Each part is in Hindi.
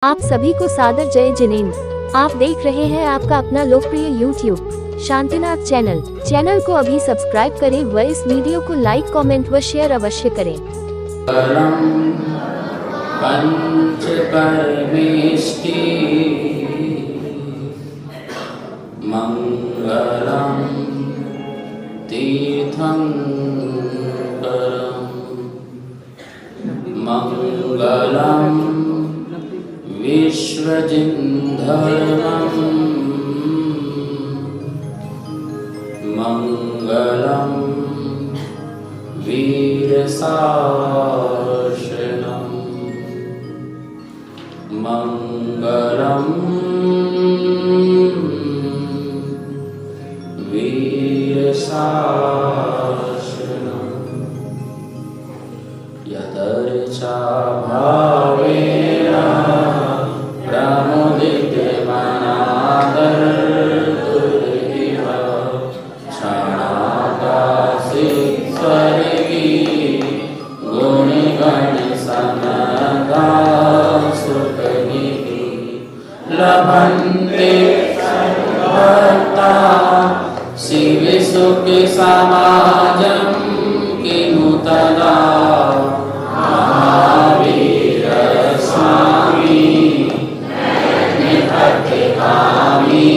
आप सभी को सादर जय जिनेंद्र। आप देख रहे हैं आपका अपना लोकप्रिय YouTube शांतिनाथ चैनल को अभी सब्सक्राइब करें व इस वीडियो को लाइक कमेंट व शेयर अवश्य करें। पंच परमेष्टि मंगलम तीर्थंकरम मंगलम विश्वजिन्धर्मं मंगलम वीरशासनम मंगलम वीरशासनम यदर्चा भावेन प्रमुदितमनादर्तुरिव क्षणाकाशिस्वर्गी गुणगणसमगा सुखनिधि लभन्ते भक्ता शिवसुखसमाजं किमु तदा महावीर स्वामी निपतिकामी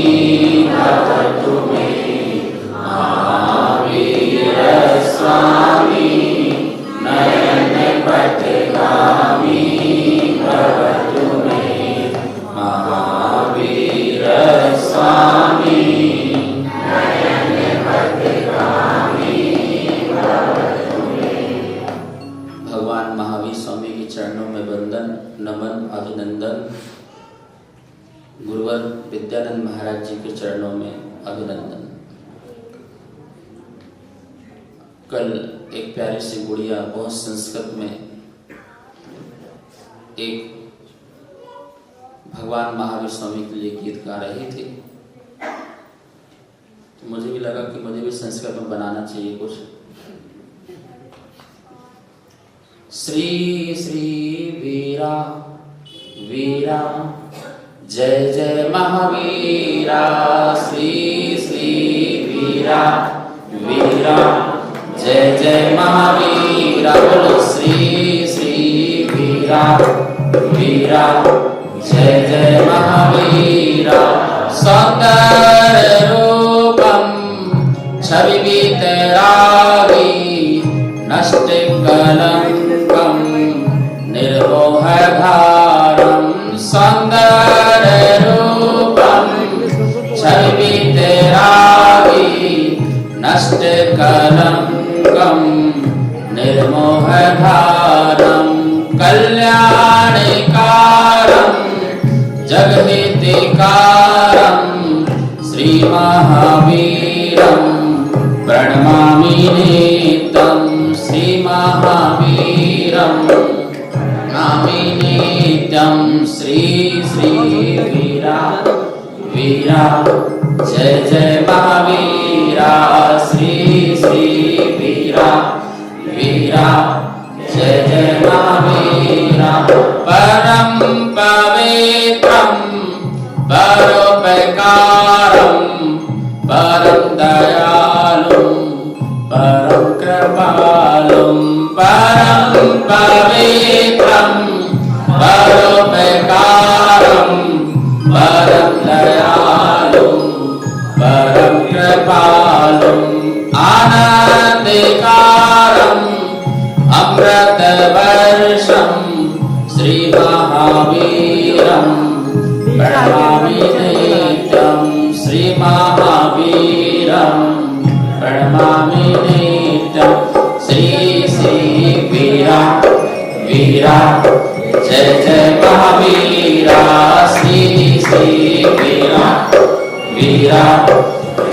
भवतु मे महावीर स्वामी नयन पतिकामी भवतु मे महावीर स्वामी नयन पतिकामी भवतु मे। भगवान महावीर स्वामी के चरणों में वंदन नमन अभिनंदन। गुरुवर विद्यानंद महाराज जी के चरणों में अभिनंदन। कल एक प्यारी सी गुड़िया बहुत संस्कृत में एक भगवान महावीर स्वामी के लिए गीत गा रही थी, तो मुझे भी लगा कि मुझे भी संस्कृत में बनाना चाहिए कुछ। श्री श्री वीरा वीरा जय जय महावीरा श्री श्री वीरा वीरा जय जय महावीरा बोलो श्री श्री वीरा वीरा जय जय महावीरा सौंदर्य रूपम छवि वितरागी नष्ट कलंकम निर्मोह धारम सौंदर्य रूपम छवि वितरागी नष्ट कलंकम निर्मोह धारम कल्याणकारं जगहितकारं श्री महावीरं प्रणमामि नित्यं श्री महावीरं प्रणमामि नित्यं श्री श्री वीरा वीरा जय जय महावीरा श्री श्री वीरा वीरा जय जय महावीरा परम पवित्रं परोपकारं परम दयालुं परम कृपालुं परम पवित्रं परोपकारं परम दयालुं परम कृपालुं आनंदकारं अमृत वर्षं श्री महावीरं प्रणमामि नित्यं श्री महावीरं प्रणमामि नित्यं श्री श्री वीरा वीरा जय जय महावीरा श्री श्री वीरा वीरा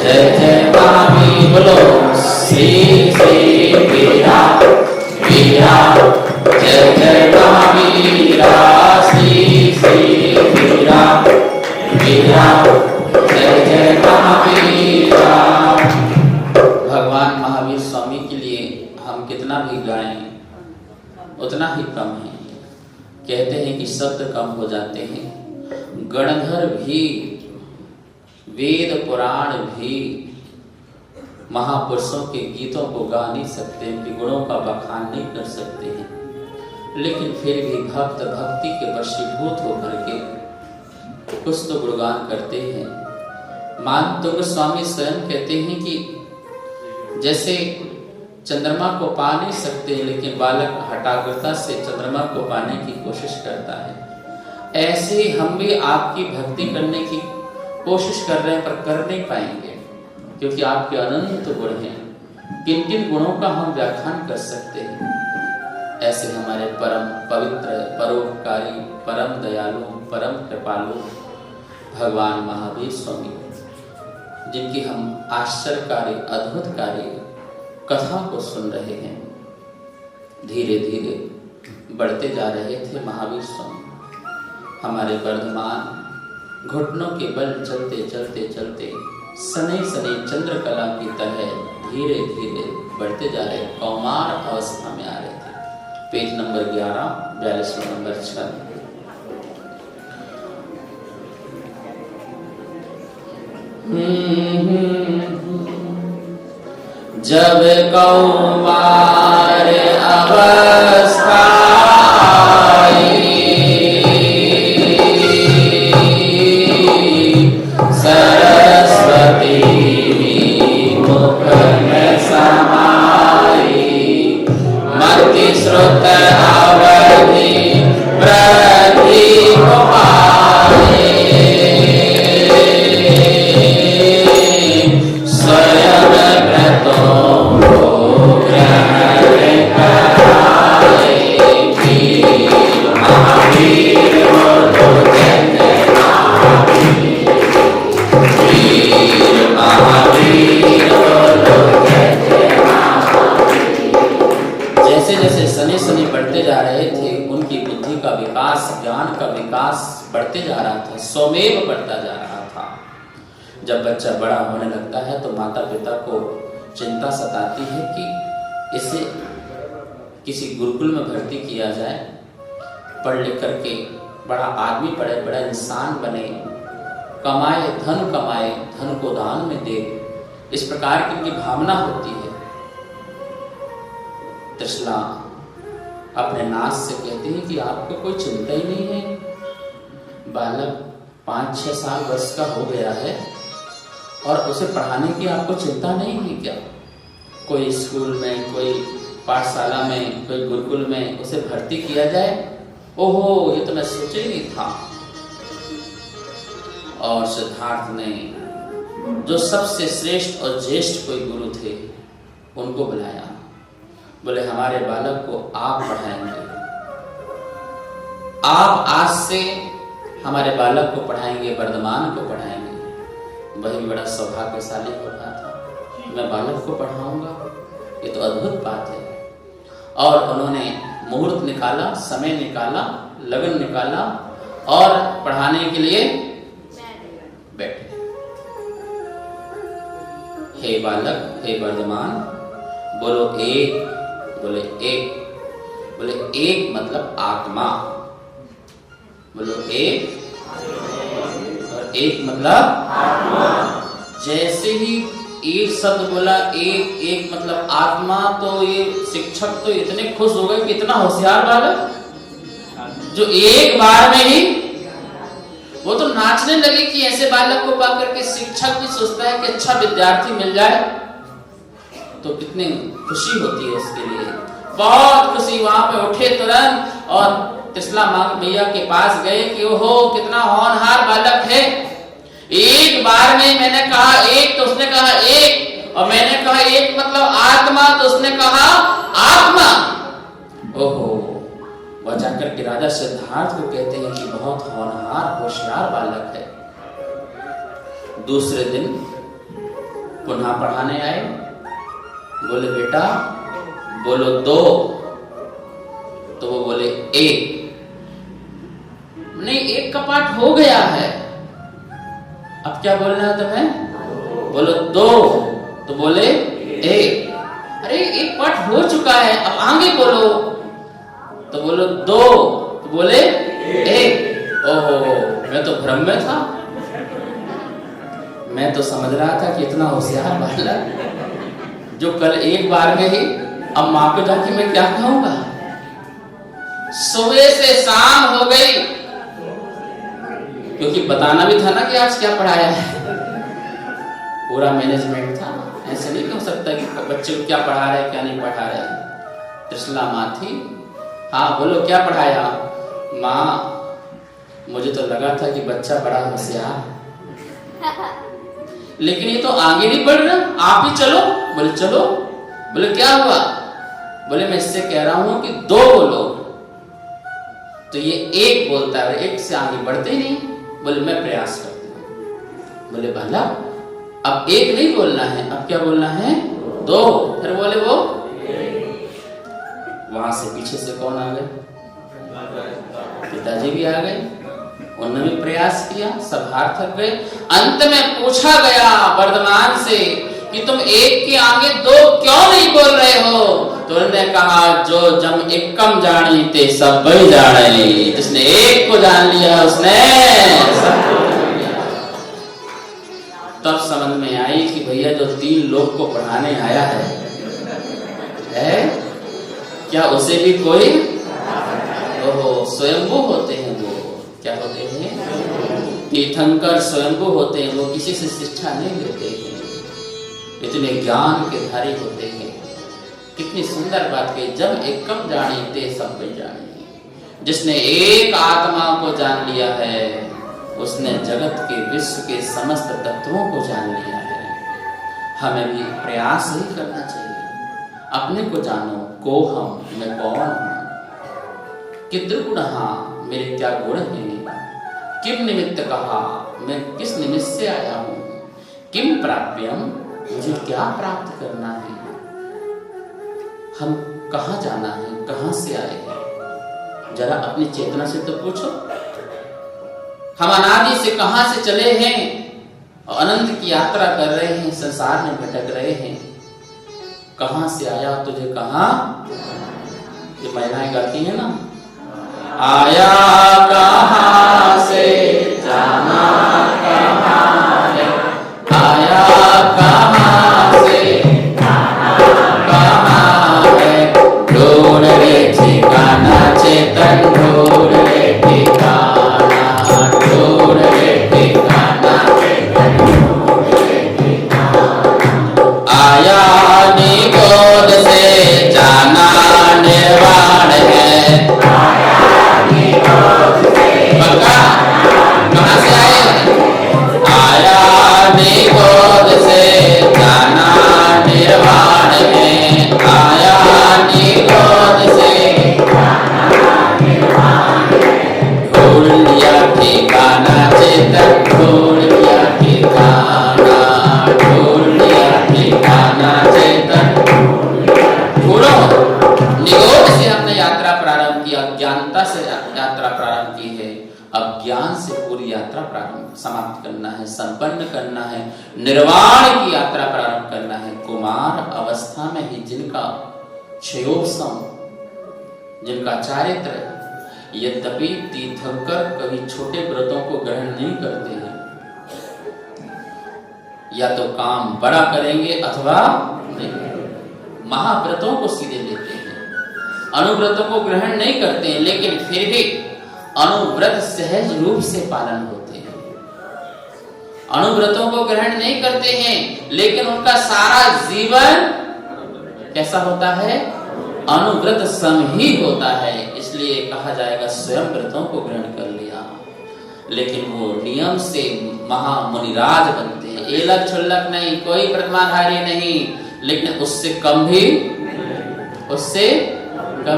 जय जय महावीर बोलो श्री श्री वीरा वीरा जय जय महावीरा श्री श्री वीरा वीरा जय जय महावीरा। भगवान महावीर स्वामी के लिए हम कितना भी गाएं उतना ही कम है, कहते हैं कि शब्द कम हो जाते हैं। गणधर भी, वेद पुराण भी महापुरुषों के गीतों को गा नहीं सकते, उनके गुणों का बखान नहीं कर सकते हैं, लेकिन फिर भी भक्त भक्ति के वशीभूत होकर के कुछ तो गुणगान करते हैं। मानतो गोस्वामी स्वयं कहते हैं कि जैसे चंद्रमा को पा नहीं सकते, लेकिन बालक हठाग्रता से चंद्रमा को पाने की कोशिश करता है, ऐसे हम भी आपकी भक्ति करने की कोशिश कर रहे हैं पर कर नहीं पाएंगे, क्योंकि आपके अनंत गुण हैं। किन किन गुणों का हम व्याख्यान कर सकते हैं। ऐसे हमारे परम पवित्र, परोपकारी, परम दयालु, परम कृपालु भगवान महावीर स्वामी, जिनकी हम आश्चर्यकारी, अद्भुतकारी कथा को सुन रहे हैं, धीरे धीरे बढ़ते जा रहे थे महावीर स्वामी। हमारे वर्धमान घुटनों के बल चलते चलते चलते सने सने चंद्रकला की तरह धीरे धीरे बढ़ते जा रहे, कौमार अवस्था में आ रहे थे। Page number 11, 42 number 6। जब कौमार अवस्था सरस्वती मुख में समाई, मति श्रुत अवधि प्रदीप पाए, स्वयं व्रतों को ग्रहण कराए, महावीर बोलो जैसे जैसे सने सने बढ़ते जा रहे थे, उनकी बुद्धि का विकास, ज्ञान का विकास बढ़ते जा रहा था, स्वमेव बढ़ता जा रहा था। जब बच्चा बड़ा होने लगता है तो माता पिता को चिंता सताती है कि इसे किसी गुरुकुल में भर्ती किया जाए, पढ़ लिख करके बड़ा आदमी पढ़े, बड़ा इंसान बने, कमाए, धन को दान में दे, इस प्रकार की उनकी भावना होती है। त्रिशला अपने नाथ से कहती है कि आपको कोई चिंता ही नहीं है, बालक 5-6 साल वर्ष का हो गया है और उसे पढ़ाने की आपको चिंता नहीं है क्या? कोई स्कूल में, कोई पाठशाला में, कोई गुरुकुल में उसे भर्ती किया जाए? ओहो, ये तो मैं सोचा ही नहीं था। और सिद्धार्थ ने जो सबसे श्रेष्ठ और ज्येष्ठ कोई गुरु थे उनको बुलाया, बोले हमारे बालक को आप पढ़ाएंगे, आप आज से हमारे बालक को पढ़ाएंगे, वर्धमान को पढ़ाएंगे। वही बड़ा सौभाग्यशाली हो रहा था, मैं बालक को पढ़ाऊंगा, ये तो अद्भुत बात है। और उन्होंने मुहूर्त निकाला, समय निकाला, लगन निकाला और पढ़ाने के लिए बैठे। हे बालक, हे वर्धमान, बोलो एक, बोले एक, बोले एक मतलब आत्मा, बोलो एक, और एक मतलब आत्मा। जैसे ही एक शब्द बोला, एक एक मतलब आत्मा, तो ये शिक्षक तो इतने खुश हो गए कि इतना होशियार बालक जो एक बार में ही, वो तो नाचने लगे कि ऐसे बालक को पाकर के शिक्षक भी सोचता है कि अच्छा विद्यार्थी मिल जाए तो कितनी खुशी होती है उसके लिए। बहुत खुशी, वहां पे उठे तुरंत और त्रिशला मैया के पास गए कि ओहो कितना होनहार बालक है, एक बार में मैंने कहा एक तो उसने कहा एक, और मैंने कहा एक मतलब आत्मा तो उसने कहा आत्मा। ओहो, वह जाकर के राजा सिद्धार्थ को कहते हैं कि बहुत होनहार होशियार बालक है। दूसरे दिन पुनः पढ़ाने आए, बोले बेटा बोलो दो, तो वो बोले एक, नहीं एक का पाठ हो गया है, अब क्या बोलना है तुम्हें? बोलो दो, तो बोले एक। अरे एक पाठ हो चुका है, अब आगे बोलो, तो बोलो दो, तो बोले एक। ओहो, मैं तो भ्रम में था, मैं तो समझ रहा था कि इतना होशियार बालक जो कल एक बार में ही, अब माँ को जाके मैं क्या कहूंगा। सुबह से शाम हो गई, क्योंकि बताना भी था ना कि आज क्या पढ़ाया है, पूरा मैनेजमेंट था। ऐसे नहीं हो सकता कि बच्चे को क्या पढ़ा रहे क्या नहीं पढ़ा रहे। त्रिशला माँ थी, हाँ बोलो क्या पढ़ाया। माँ मुझे तो लगा था कि बच्चा बड़ा होशियार, लेकिन ये तो आगे नहीं बढ़ रहा, आप ही चलो। बोले चलो। बोले क्या हुआ। बोले मैं इससे कह रहा हूं कि 2 बोलो, तो ये 1 बोलता है, 1 से आगे बढ़ते ही नहीं। बोले मैं प्रयास करती हूँ। बोले भला अब 1 नहीं बोलना है, अब क्या बोलना है 2। फिर बोले वो, वहां से पीछे से कौन आ गए, पिताजी भी आ गए। उन्होंने भी प्रयास किया, सब हार थक गए। अंत में पूछा गया वर्धमान से कि तुम 1 के आगे 2 क्यों नहीं बोल रहे हो। तो उन्होंने कहा जो जम एकम जानी ते सब बई जाने, जिसने 1 को जान लिया उसने सबको जान लिया। तब समझ में आई कि भैया जो 3 लोग को पढ़ाने आया है क्या उसे भी कोई, ओहो स्वयंभू होते हैं वो, क्या होते हैं तीर्थंकर, स्वयंभू होते हैं वो, किसी से शिक्षा नहीं लेते हैं, इतने ज्ञान के धारी होते हैं। कितनी सुंदर बात कही, जब एकम जानी ते सब पे जानी। जिसने एक आत्मा को जान लिया है उसने जगत के विश्व के समस्त तत्वों को जान लिया है। हमें भी प्रयास ही करना चाहिए, अपने को जानो, को हम, मैं कौन हूं, किद्रुगुणहा, मेरे क्या गुण हैं, किम निमित्त कहा, मैं किस निमित्त से आया हूं, किम प्राप्यम, मुझे क्या प्राप्त करना है, हम कहाँ जाना है, कहाँ से आए हैं। जरा अपनी चेतना से तो पूछो, हम अनादि से कहाँ से चले हैं और अनंत की यात्रा कर रहे हैं, संसार में भटक रहे हैं। कहाँ से आया तुझे कहाँ, ये महिलाएं गाती हैं ना, आया कहाँ से जाना कहाँ है, आया कहाँ से जाना कहाँ है, ढूंढ रे ठिकाना चेतन, ढूंढ रे ठिकाना, ढूंढ रे ठिकाना चेतन, ढूंढ रे ठिकाना। आया निगोद से जाना निर्वाण है, कहाँ से आए, आया निगोद से जाना निर्वाण में, आया निगोद से ढूंढ लिया ठिकाना चेतन, ढूंढ लिया ठिकाना, ढूंढ लिया ठिकाना चेतन। ढूंढो, निगोद से हमने यात्रा प्रारंभ की, अज्ञानता से यात्रा प्रारंभ की है, अब ज्ञान से पूरी यात्रा प्रारंभ समाप्त करना है, संपन्न करना है, निर्वाण की यात्रा प्रारंभ करना है। कुमार अवस्था में ही जिनका क्षयोपशम, जिनका चारित्र, यद्यपि तीर्थंकर कभी छोटे व्रतों को ग्रहण नहीं करते हैं, या तो काम बड़ा करेंगे अथवा महाव्रतों को सीधे लेते हैं, अनुव्रतों को ग्रहण नहीं करते हैं, लेकिन फिर भी अनुव्रत सहज रूप से पालन होते हैं। अनुव्रतों को ग्रहण नहीं करते हैं, लेकिन उनका सारा जीवन कैसा होता है, अनुव्रत सम ही होता है। इसलिए कहा जाएगा स्वयं व्रतों को ग्रहण कर लिया, लेकिन वो नियम से महामुनिराज बनते हैं, एलक छुल्लक नहीं, कोई प्रतिमाधारी नहीं, लेकिन उससे कम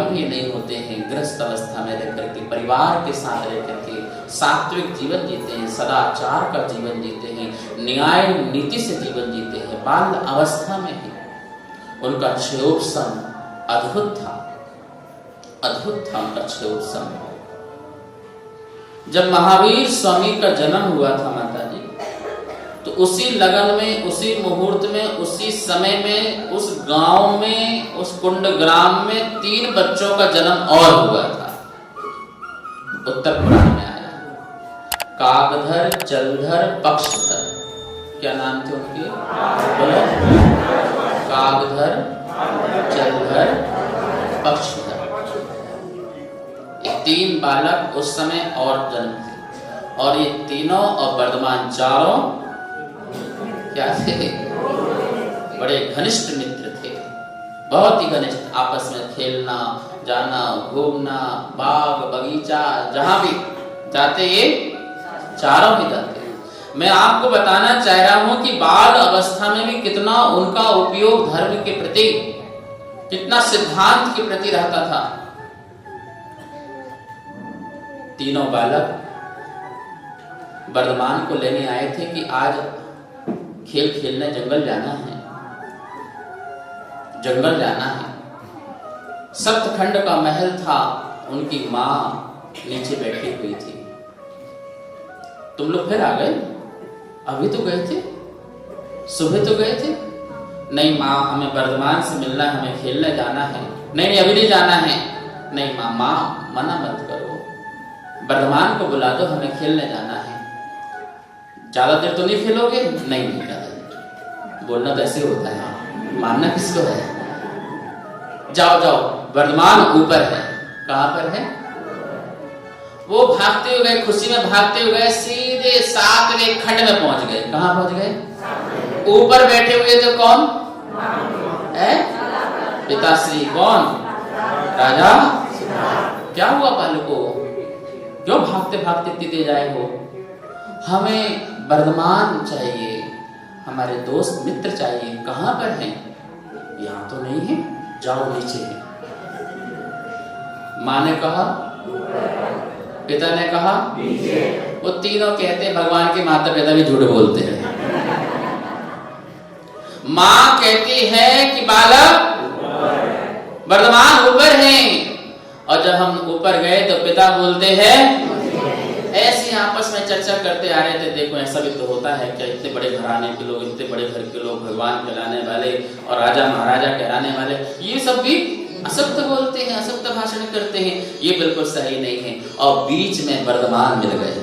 भी नहीं होते हैं। गृहस्थ अवस्था में रहकर के, परिवार के साथ रहकर के सात्विक जीवन जीते हैं, सदाचार का जीवन जीते हैं, न्याय नीति से जीवन जीते हैं। बाल अवस्था में ही उनका क्षयोपशम अद्भुत था उनका क्षयोपशम। जब महावीर स्वामी का जन्म हुआ था माता जी, तो उसी लगन में, उसी मुहूर्त में, उसी समय में, उस गांव में, उस कुंड ग्राम में 3 बच्चों का जन्म और हुआ था। उत्तर पुराण में आया। कागधर, जलधर, पक्षधर, क्या नाम थे उनके? बोलो। कागधर, जलधर, पक्षधर। ये 3 बालक उस समय और जन्म थे, और ये तीनों और वर्धमान चारों क्या थे? बड़े घनिष्ठ मित्र थे, बहुत ही घनिष्ठ। आपस में खेलना, जाना, घूमना, बाग बगीचा, जहां भी जाते ये चारों ही जाते। मैं आपको बताना चाह रहा हूं कि बाल अवस्था में भी कितना उनका उपयोग धर्म के प्रति, कितना सिद्धांत के प्रति रहता था। तीनों बालक वर्धमान को लेने आए थे कि आज खेल खेलने जंगल जाना है, जंगल जाना है। सप्तखंड का महल था, उनकी मां नीचे बैठी हुई थी। तुम लोग फिर आ गए? अभी तो गए थे, सुबह तो गए थे। नहीं माँ, हमें वर्धमान से मिलना है, हमें खेलने जाना है। नहीं अभी नहीं जाना है। नहीं माँ, माँ मना मत करो, वर्धमान को बुला दो, हमें खेलने जाना है। ज्यादा देर तो नहीं खेलोगे? नहीं ज्यादा देर। बोलना तो ऐसे होता है, मानना किसको है? जाओ जाओ, वर्धमान ऊपर है। कहाँ पर है? वो भागते हुए गए, खुशी में भागते हुए गए, सीधे 7वें खंड में पहुंच गए। कहाँ पहुंच गए? ऊपर बैठे हुए थे कौन है? पिताश्री। कौन? राजा। क्या हुआ बालको, क्यों भागते भागते इतनी तेज आए हो? हमें वर्धमान चाहिए, हमारे दोस्त मित्र चाहिए। कहाँ पर हैं? यहाँ तो नहीं है, जाओ नीचे है। माँ ने कहा, पिता ने कहा, वो तीनों कहते हैं भगवान के माता पिता भी झूठ बोलते हैं। माँ कहती है कि बालक वर्धमान ऊपर हैं, और जब हम ऊपर गए तो पिता बोलते हैं, ऐसे आपस में चर्चा करते आ रहे थे, देखो ऐसा भी तो होता है क्या, इतने बड़े घराने के लोग, इतने बड़े घर के लोग, भगवान कहलाने वाले और राजा महाराजा कहलाने वाले, ये सब भी असत्य बोलते हैं, असत्य भाषण करते हैं, ये बिल्कुल सही नहीं है। और बीच में वर्धमान मिल गए।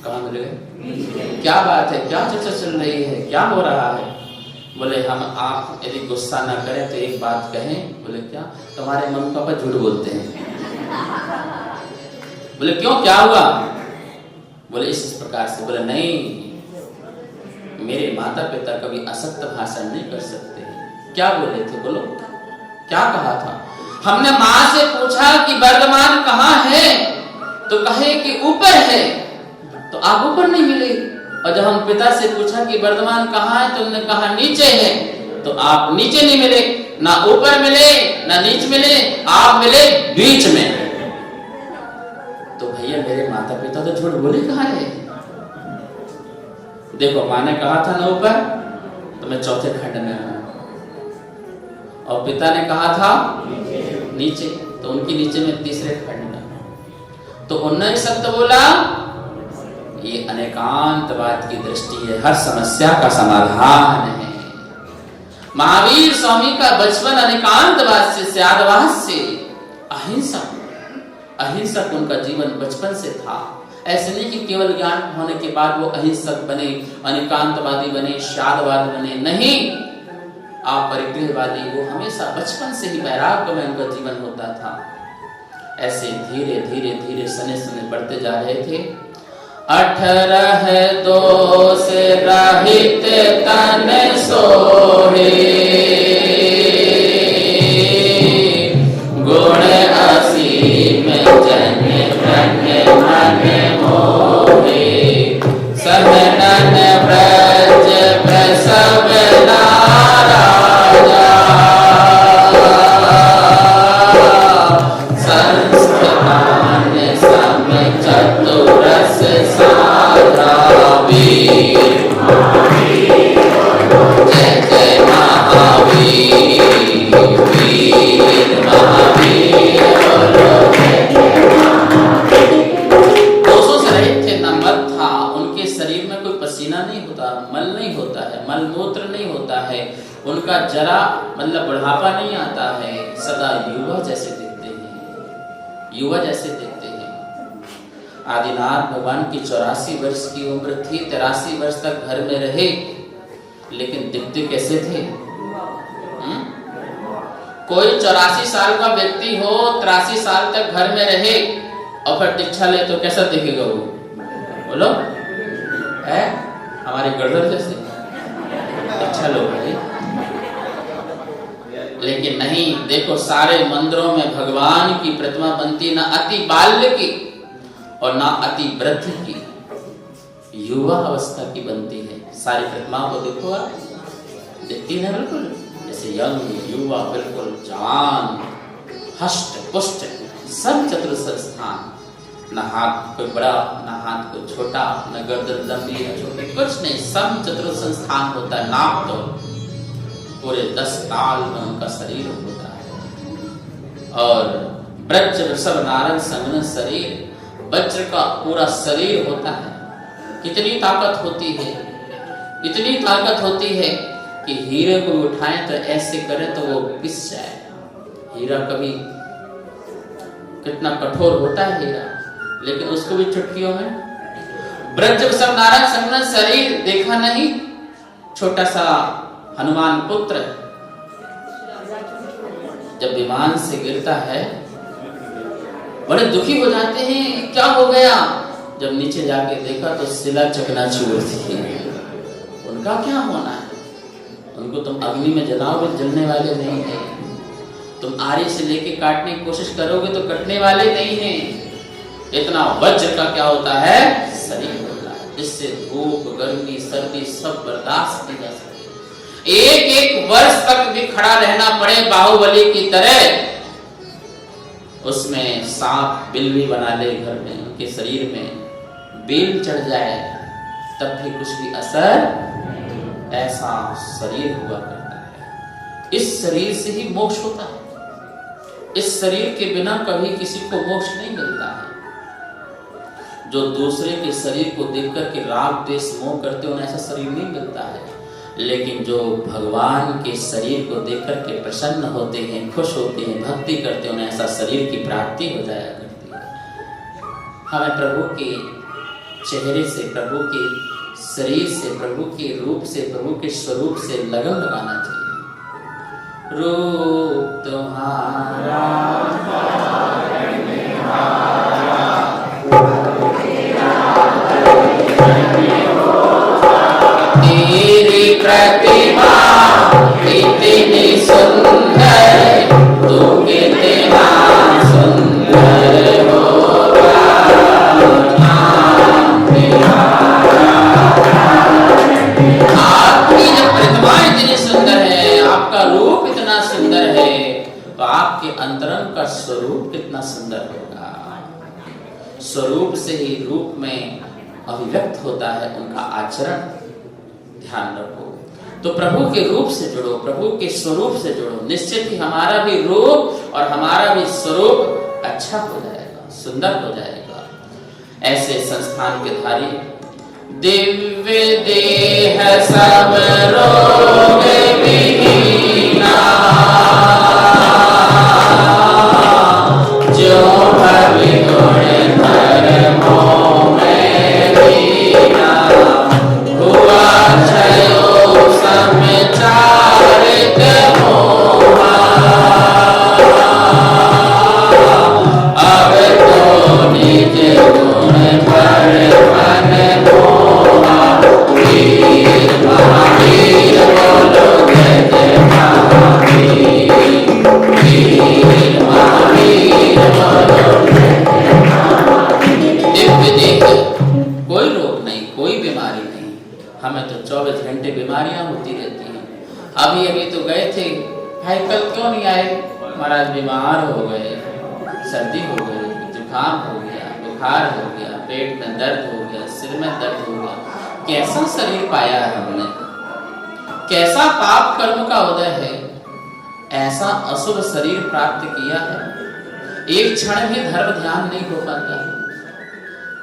कहाँ मिल गए? क्या बात है, क्या चर्चा चल रही है, क्या हो रहा है? बोले हम, आप यदि गुस्सा ना करें तो एक बात कहें। बोले क्या? तुम्हारे मम्मी पापा झूठ बोलते हैं। बोले क्यों, क्या हुआ? बोले इस प्रकार से। बोले नहीं, मेरे माता पिता कभी असत्य भाषण नहीं कर सकते। क्या बोले थे? बोलो, क्या कहा था? हमने माँ से पूछा कि वर्धमान कहाँ है, तो कहे कि ऊपर है, तो आप ऊपर नहीं मिले। और जब हम पिता से पूछा कि वर्धमान कहाँ है, तो उन्होंने कहा नीचे है, तो आप नीचे नहीं मिले, ना ऊपर मिले ना नीचे मिले, आप मिले बीच में। तो भैया मेरे माता पिता तो झूठ बोले कहाँ है? देखो, माँ ने कहा था ना ऊपर, तो मैं 4थे खंड में हूं, और पिता ने कहा था नीचे, तो उनके नीचे में 3रे खंड में। तो उन्होंने सत्य बोला। ये अनेकांतवाद की दृष्टि है, हर समस्या का समाधान है। महावीर स्वामी का बचपन अनेकांतवाद से, स्यादवाद से, अहिंसक अहिंसक उनका जीवन बचपन से था। ऐसे नहीं कि केवल ज्ञान होने के बाद वो अहिंसक बने, अनेकांतवादी बने, शादवादी बने, नहीं, आप परिग्रहवादी। वो हमेशा बचपन से ही वैराग्य में उनका जीवन होता था। ऐसे धीरे धीरे धीरे सने सने बढ़ते जा रहे थे। 18 दोष रहित तन सोहे, गुण असीम जन जन मन मोहे, सहनन ब्रज प्रसव नाराजा, संस्थान सम चतुरस सारा, वीर जय जय महावीर, वीर महावीर। दोषों से रहित थे, न मल था उनके शरीर में, कोई पसीना नहीं होता, मल नहीं होता है, मल मूत्र नहीं होता है, उनका जरा मतलब बुढ़ापा नहीं आता है, सदा युवा जैसे दिखते हैं। युवा जैसे दिखते हैं। आदिनाथ भगवान की 84 वर्ष की उम्र थी, 83 वर्ष तक घर में रहे, लेकिन दिखते कैसे थे? कोई 84 साल का व्यक्ति हो, 83 साल तक घर में रहे और फिर दीक्षा ले तो कैसा दिखेगा वो? बोलो, है हमारे गड़बड़ जैसे अच्छा लोग भाई। लेकिन नहीं, देखो सारे मंदिरों में भगवान की प्रतिमा बनती ना अति बाल्य की और ना अति वृद्ध की, युवा अवस्था की बनती है। सारी प्रतिमाओं को देखो आप, दिखती है बिल्कुल जैसे यंग युवा, बिल्कुल जवान, हष्ट पुष्ट, सब चतुर संस्थान, न हाथ कोई बड़ा न हाथ कोई छोटा, न गर्दन लंबी न छोटी, कुछ नहीं, सब चतुर संस्थान होता है। नाप तो पूरे 10 ताल में उनका शरीर होता है। और ब्रज वृषभ नारद संगन शरीर, वज्र का पूरा शरीर होता है। कितनी ताकत होती है, इतनी ताकत होती है कि हीरे को उठाएं तो ऐसे करें तो वो पिस जाए। हीरा कभी कितना कठोर होता है हीरा, लेकिन उसको भी चुटकियों में। ब्रज वृषभ नारद संगन शरीर देखा नहीं? छोटा सा हनुमान पुत्र जब विमान से गिरता है बड़े दुखी हो जाते हैं, क्या हो गया? जब नीचे जाके देखा तो शिला चकनाचूर थी। उनका क्या होना है? उनको तुम अग्नि में जलाओगे जलने वाले नहीं है, तुम आरी से लेके काटने की कोशिश करोगे तो कटने वाले नहीं है। इतना वज्र का क्या होता है? शरीर होता है, जिससे धूप गर्मी सर्दी सब बर्दाश्त की जा सकती। एक एक वर्ष तक भी खड़ा रहना पड़े बाहुबली की तरह, उसमें सांप बिल भी बना ले घर में, उनके शरीर में बेल चढ़ जाए तब भी कुछ भी असर, ऐसा शरीर हुआ करता है। इस शरीर से ही मोक्ष होता है। इस शरीर के बिना कभी किसी को मोक्ष नहीं मिलता है। जो दूसरे के शरीर को देख कर के राग द्वेष मोह करते उन्हें ऐसा शरीर नहीं मिलता है, लेकिन जो भगवान के शरीर को देख कर के प्रसन्न होते हैं, खुश होते हैं, भक्ति करते हैं, उन्हें ऐसा शरीर की प्राप्ति हो जाया करती है। हमें प्रभु के चेहरे से, प्रभु के शरीर से, प्रभु के रूप से, प्रभु के स्वरूप से लगन लगाना चाहिए। रूप तुम्हारा तेरी प्रतिमा कितनी सुंदर, तू कितना सुंदर होगा। आपकी जब प्रतिमा इतनी सुंदर है, आपका रूप इतना सुंदर है, तो आपके अंतरंग का स्वरूप कितना सुंदर होगा। स्वरूप से ही रूप में अभिव्यक्त होता है उनका आचरण। ध्यान रखो, तो प्रभु के रूप से जुड़ो, प्रभु के स्वरूप से जुड़ो, निश्चित ही हमारा भी रूप और हमारा भी स्वरूप अच्छा हो जाएगा, सुंदर हो जाएगा। ऐसे संस्थान के धारी दिव्य देह सब रोग विहीना, जो भवि गुण धर्मों में लीना, हुआ क्षयो समचारित मोहा, अब तो निज गुण पर मन मोहा। वीर महावीर बोलो जय जय महावीर, वीर महावीर बोलो जय जय महावीर। दिव्य देह, कोई रोग नहीं, कोई बीमारी नहीं। हमें तो 24 घंटे बीमारियां होती रहती हैं। अभी अभी तो गए थे, भाई कल क्यों नहीं आए? महाराज बीमार हो गए, सर्दी हो गई, जुकाम हो गया, बुखार हो गया, पेट में दर्द हो गया, सिर में दर्द हो गया। कैसा शरीर पाया है हमने, कैसा पाप कर्म का उदय है, ऐसा अशुभ शरीर प्राप्त किया है। एक क्षण भी धर्म ध्यान नहीं हो पाता है,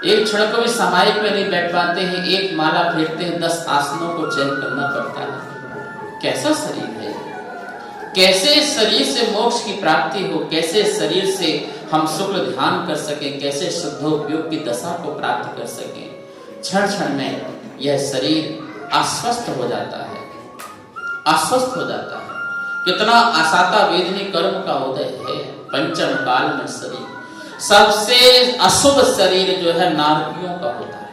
एक क्षण को भी सामायिक में नहीं बैठ पाते हैं, एक माला फेरते हैं 10 आसनों को चयन करना पड़ता है। कैसा शरीर है, कैसे शरीर से मोक्ष की प्राप्ति हो, कैसे शरीर से हम शुक्ल ध्यान कर सकें, कैसे शुद्धोपयोग की दशा को प्राप्त कर सकें। क्षण क्षण में यह शरीर अस्वस्थ हो जाता है, अस्वस्थ हो जाता है। कितना आसाता वेदनी कर्म का उदय है। पंचम काल में शरीर, सबसे अशुभ शरीर जो है नारकियों का होता है।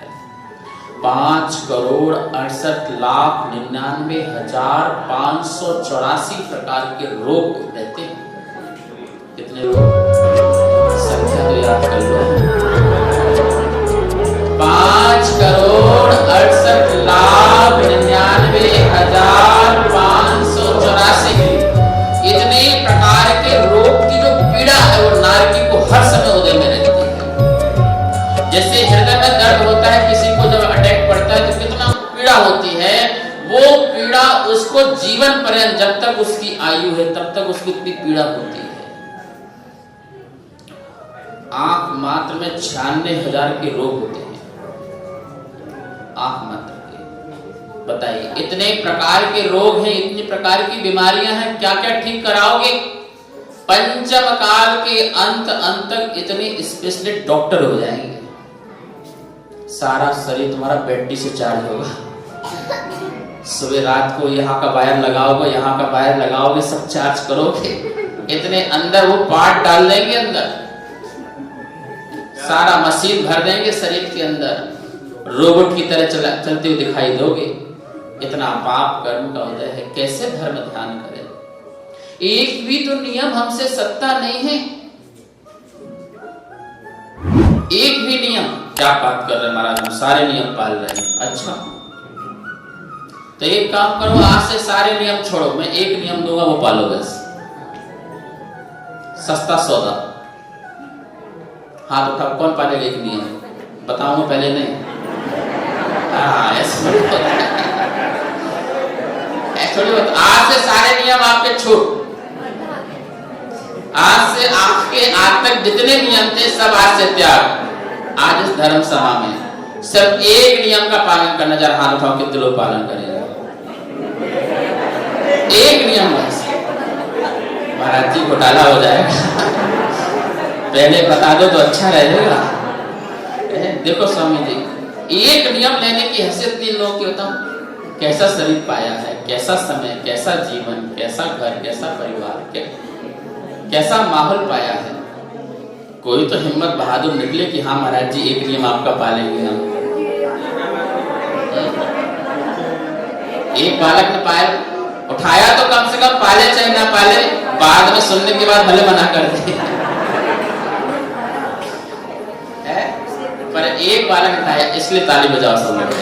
5,68,99,584 प्रकार के रोग रहते हैं। कितने रोग, संख्या तो याद कर लो। 5,68,99,584 इतने प्रकार के रोग की जो पीड़ा है वो नारकी को हर समय उदय में रहती है। जैसे हृदय में दर्द होता है, किसी को जब अटैक पड़ता है तो कितना पीड़ा होती है, वो पीड़ा उसको जीवन पर्यंत, जब तक उसकी आयु है तब तक उसको इतनी पीड़ा होती है। आंख मात्र में 96,000 के रोग होते हैं, आंख मात्र के। बताइए, इतने प्रकार के रोग हैं, इतनी प्रकार की बीमारियां हैं, क्या क्या ठीक कराओगे? पंचम काल के अंत तक इतने स्पेशलिस्ट डॉक्टर हो जाएंगे। सारा शरीर तुम्हारा बैटरी से चार्ज होगा। सुबह रात को यहाँ का वायर लगाओगे, यहाँ का वायर लगाओगे, सब चार्ज करोगे। इतने अंदर वो पार्ट डाल देंगे, अंदर सारा मशीन भर देंगे शरीर के अंदर, रोबोट की तरह चलते हुए दिखाई दोगे। इतना पाप कर्म का उदय है, कैसे धर्म ध्यान करें? एक भी तो नियम हमसे सत्ता नहीं है, एक भी नियम। क्या बात कर रहे हैं महाराज, हम सारे नियम पाल रहे हैं। अच्छा, तो एक काम करो, आज से सारे नियम छोड़ो, मैं एक नियम दूंगा वो पालो बस। सस्ता सौदा, हाथ उठाओ, कौन पालेगा एक नियम? बताऊंगा पहले नहीं। आज से सारे नियम आपके छूट, आज से आपके आज तक जितने नियम थे सब आज से त्याग। आज इस धर्म सभा में सिर्फ एक नियम का पालन करना। जरा हाथ उठाओ, कितने लोग पालन करेंगे? एक नियम बस। महाराज जी घोटाला हो जाएगा, पहले बता दो तो अच्छा रहेगा। देखो स्वामी जी, एक नियम लेने की हैसियत नहीं लोगों की। बताओ कैसा शरीर पाया है, कैसा समय, कैसा जीवन, कैसा घर, कैसा परिवार, कैसा माहौल पाया है। कोई तो हिम्मत बहादुर निकले कि हाँ महाराज जी एक नियम आपका पालेंगे हम। एक बालक ने पाया उठाया तो कम से कम पाले, चाहे ना पाले, बाद में सुनने के बाद भले मना कर दे। पर एक बालक उठाया, इसलिए ताली बजाओ सब लोग।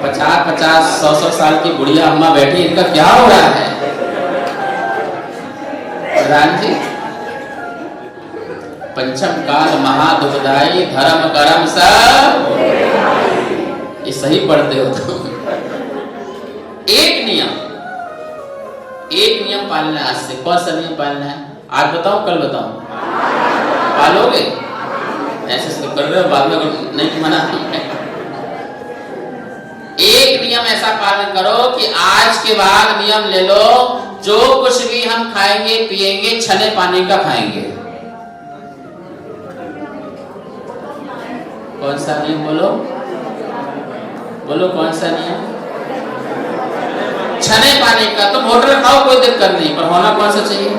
50-50, 100-100 साल की बुढ़िया अम्मा बैठी, इनका क्या हो रहा है? प्रधान जी, पंचम काल महादुखदाई, धर्म कर्म सब ये सही पढ़ते हो तुम। एक नियम पालना है आज से। कौन सा नियम पालना है? आज बताऊं, कल बताऊं? पालोगे? ऐसे तो कर रहे हो, बाद में नहीं मना। एक नियम ऐसा पालन करो कि आज के बाद नियम ले लो, जो कुछ भी हम खाएंगे पिएंगे छने पानी का खाएंगे। कौन सा नियम? बोलो बोलो, कौन सा नियम? छने पानी का। तुम होटल खाओ कोई दिक्कत नहीं, पर होना कौन सा चाहिए?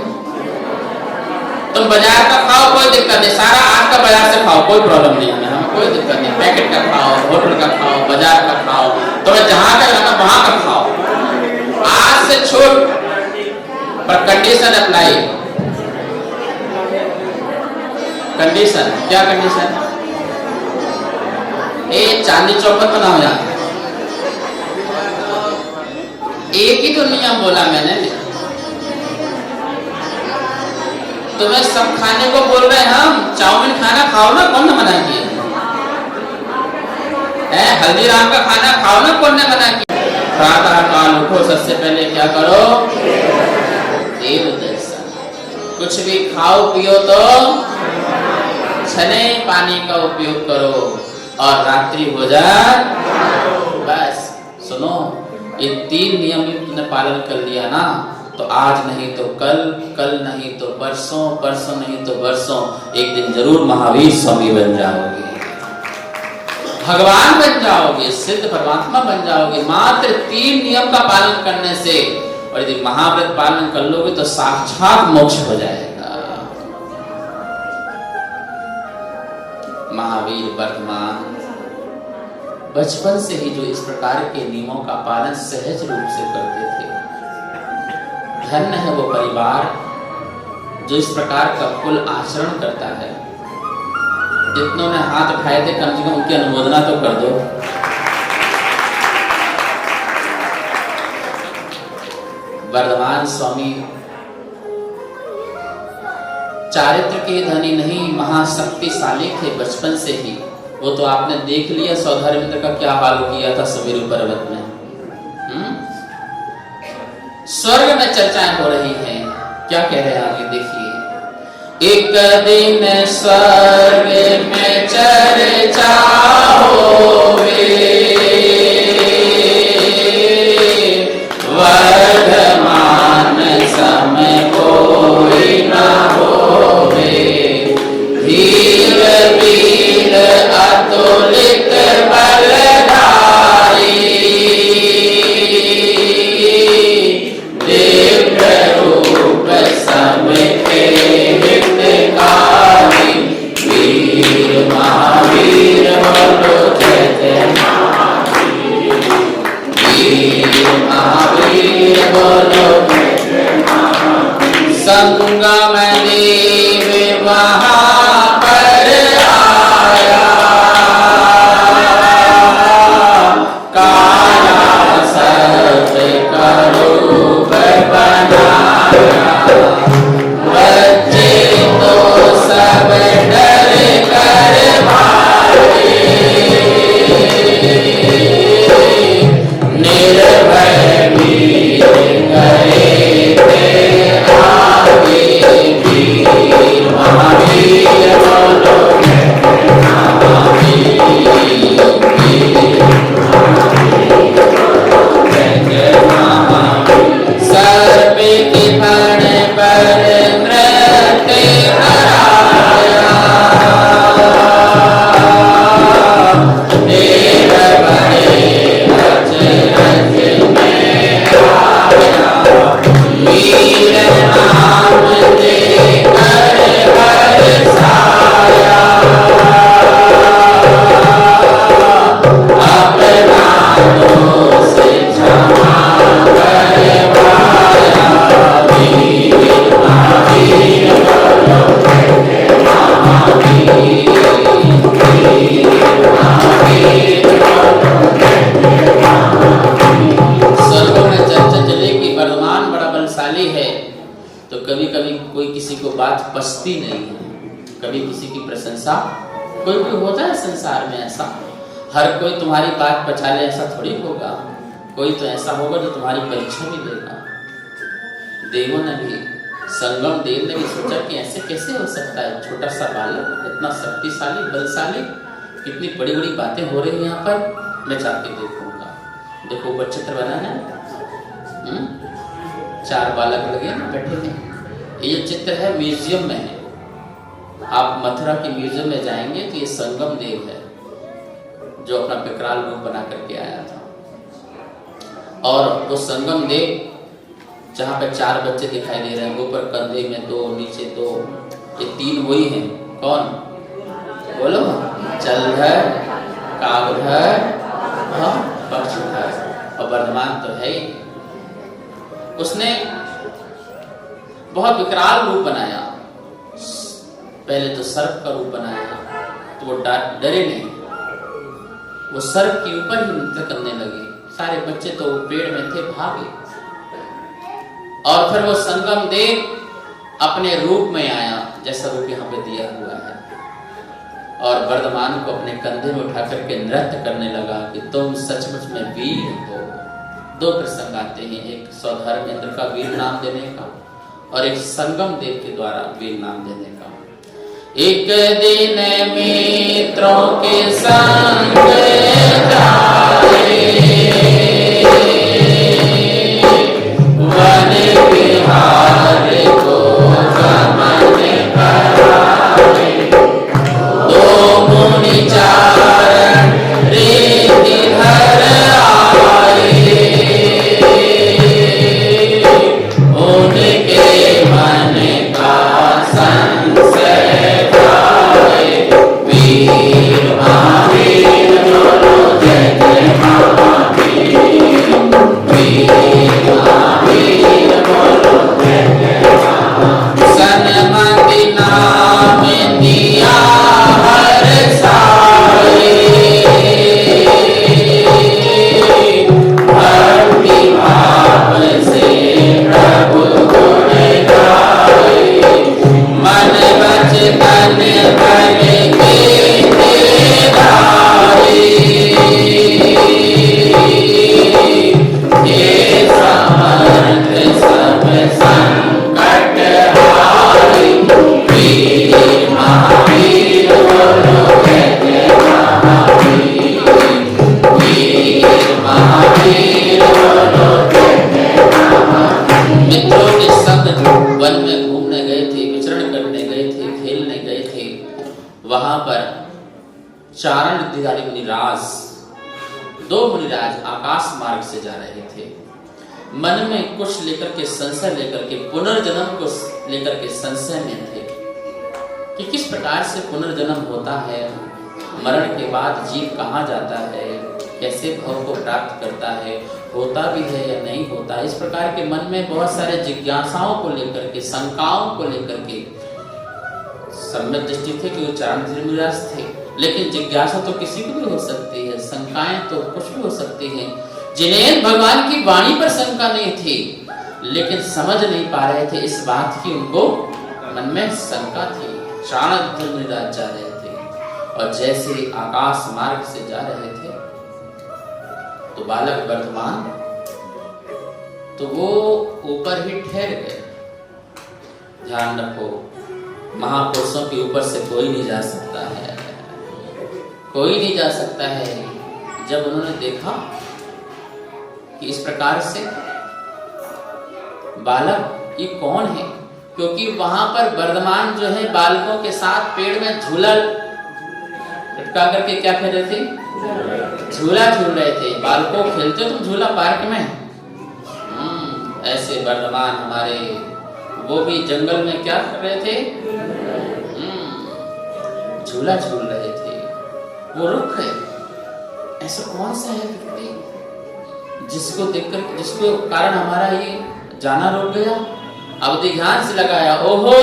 तुम बाजार का खाओ कोई दिक्कत नहीं, सारा आग का बाजार से खाओ, कोई प्रॉब्लम नहीं है, हमें कोई दिक्कत नहीं। पैकेट का खाओ, होटल का खाओ, बाजार का खाओ, तुम्हें जहां का लगा वहां का खाओ। आज से छूट, पर कंडीशन अप्लाई। कंडीशन क्या? कंडीशन चांदी चौपट बना हो जाए। एक ही तो नियम बोला मैंने, तुम्हें सब खाने को बोल रहे हैं हम। चाउमीन खाना खाओ ना, कौन ने मना किया? हल्दीराम का खाना खाओ ना, कौन ने मना किया? प्रातः काल उठो, सबसे पहले क्या करो? देव दर्शन। कुछ भी खाओ पियो तो छने पानी का उपयोग करो, और रात्रि हो जाए बस सुनो, ये 3 नियम भी तुमने पालन कर लिया ना, तो आज नहीं तो कल, कल नहीं तो परसों, परसों नहीं तो वर्षों, एक दिन जरूर महावीर स्वामी बन जाओगे, भगवान बन जाओगे, सिद्ध परमात्मा बन जाओगे, मात्र 3 नियम का पालन करने से। और यदि महाव्रत पालन कर लोगे तो साक्षात मोक्ष हो जाएगा। महावीर वर्तमान बचपन से ही जो इस प्रकार के नियमों का पालन सहज रूप से करते थे, धन्य है वो परिवार जो इस प्रकार का कुल आचरण करता है। जितनों ने हाथ उठाए थे कम से कम उनकी अनुमोदना तो कर दो। वर्धमान स्वामी चारित्र के धनी नहीं, महाशक्तिशाली थे बचपन से ही। वो तो आपने देख लिया सौधर्मेंद्र का क्या हाल किया था सुमेरु पर्वत में। स्वर्ग में चर्चाएं हो रही हैं, क्या कह रहे हैं आगे देखिए। एक दिन स्वर्ग में चर्चा होवे, वर्धमान सम कोई न होवे, धीर वीर अतुलित बलधारी, दिव्य रूप सब के हितकारी, वीर महावीर बोलो जय जय महावीर, वीर महावीर बोलो जय जय महावीर। संगम देव वहाँ पर आया, काया सर्प का रूप बनाया, बच्चे तो सब डर कर भागे, निर्भय वीर गए थे आगे, वीर महावीर बोलो महावीर, सर्प के फण पर नृत्य कराया, देव बड़े रच रच में आया, वीर नाम देकर हर्षाया, अपना दोष क्षमा करवाया, वीर महावीर बोलो जय महावीर, वीर महावीर बोलो जय महावीर। स्वर्गों में चर्चा चलेगी, वर्धमान बड़ा बलशाली है, तो कभी कभी कोई किसी को बात पचती नहीं है, कभी किसी की प्रशंसा, कोई कोई होता है संसार में ऐसा, हर कोई तुम्हारी बात पचा ले ऐसा थोड़ी होगा, कोई तो ऐसा होगा जो तुम्हारी परीक्षा भी लेगा। देवों ने भी, संगम देव ने भी सोचा कि ऐसे कैसे हो सकता है, छोटा सा बालक इतना शक्तिशाली बलशाली, कितनी बड़ी बड़ी बातें हो रही हैं यहाँ पर, मैं जाके देखूंगा। देखो ऊपर चित्र बना है, 4 बालक लगे ना बैठे थे। ये जो चित्र है म्यूजियम में है, आप मथुरा के म्यूजियम में जाएंगे तो ये संगम देव है जो अपना विकराल रूप बना करके आया था। और वो संगम देव जहाँ पे 4 बच्चे दिखाई दे रहे हैं, ऊपर कंधे में 2, नीचे 2, ये 3 वही हैं। कौन बोलो? जलधर, कागधर, पक्षधर, और वर्धमान तो है ही। उसने बहुत विकराल रूप बनाया। पहले तो सर्प का रूप बनाया, तो वो डरे नहीं, वो सर्प के ऊपर ही नृत्य करने लगे। सारे बच्चे तो पेड़ में थे, भागे। और फिर वो संगम देव अपने रूप में आया, जैसा रूप यहाँ पे दिया हुआ है, और वर्धमान को अपने कंधे में उठा करके नृत्य करने लगा कि तुम सचमुच में वीर हो। 2 प्रसंग आते हैं, एक सौधर्मेंद्र का वीर नाम देने का और एक संगम देव के द्वारा वीर नाम देने का। एक दिन मित्रों के संग जाए, वहां पर चारण अधिकारी मुनिराज, 2 मुनिराज आकाश मार्ग से जा रहे थे। मन में कुछ लेकर के संशय लेकर के, पुनर्जन्म को लेकर के संशय में थे कि किस प्रकार से पुनर्जन्म होता है, मरण के बाद जीव कहाँ जाता है, कैसे भव को प्राप्त करता है, होता भी है या नहीं होता। इस प्रकार के मन में बहुत सारे जिज्ञासाओं को लेकर के, शंकाओं को लेकर के, सम्यक दृष्टि थे कि वो चारण मुनिराज थे, लेकिन जिज्ञासा तो किसी को भी हो सकती है, शंकाएं तो कुछ भी हो सकती हैं। जिन्हें भगवान की वाणी पर शंका नहीं थी, लेकिन समझ नहीं पा रहे थे इस बात की, उनको मन में शंका थी। चारण मुनिराज जा रहे थे और जैसे आकाश मार्ग से जा रहे थे तो बालक वर्धमान तो वो ऊपर ही ठहर गए। ध्यान रखो, महापुरुषों के ऊपर से कोई नहीं जा सकता है, कोई नहीं जा सकता है। जब उन्होंने देखा कि इस प्रकार से बालक ये कौन है, क्योंकि वहां पर वर्धमान जो है बालकों के साथ पेड़ में झूला लटका करके क्या कर रहे थे, झूला झूल रहे थे। बालकों खेलते तुम झूला पार्क में, ऐसे वर्धमान हमारे वो भी जंगल में क्या कर रहे थे, झूला झूल रहे थे। वो रुक गए। ऐसा कौन सा है व्यक्ति जिसको देखकर, जिसको कारण हमारा ये जाना रुक गया। अब ध्यान से लगाया, ओहो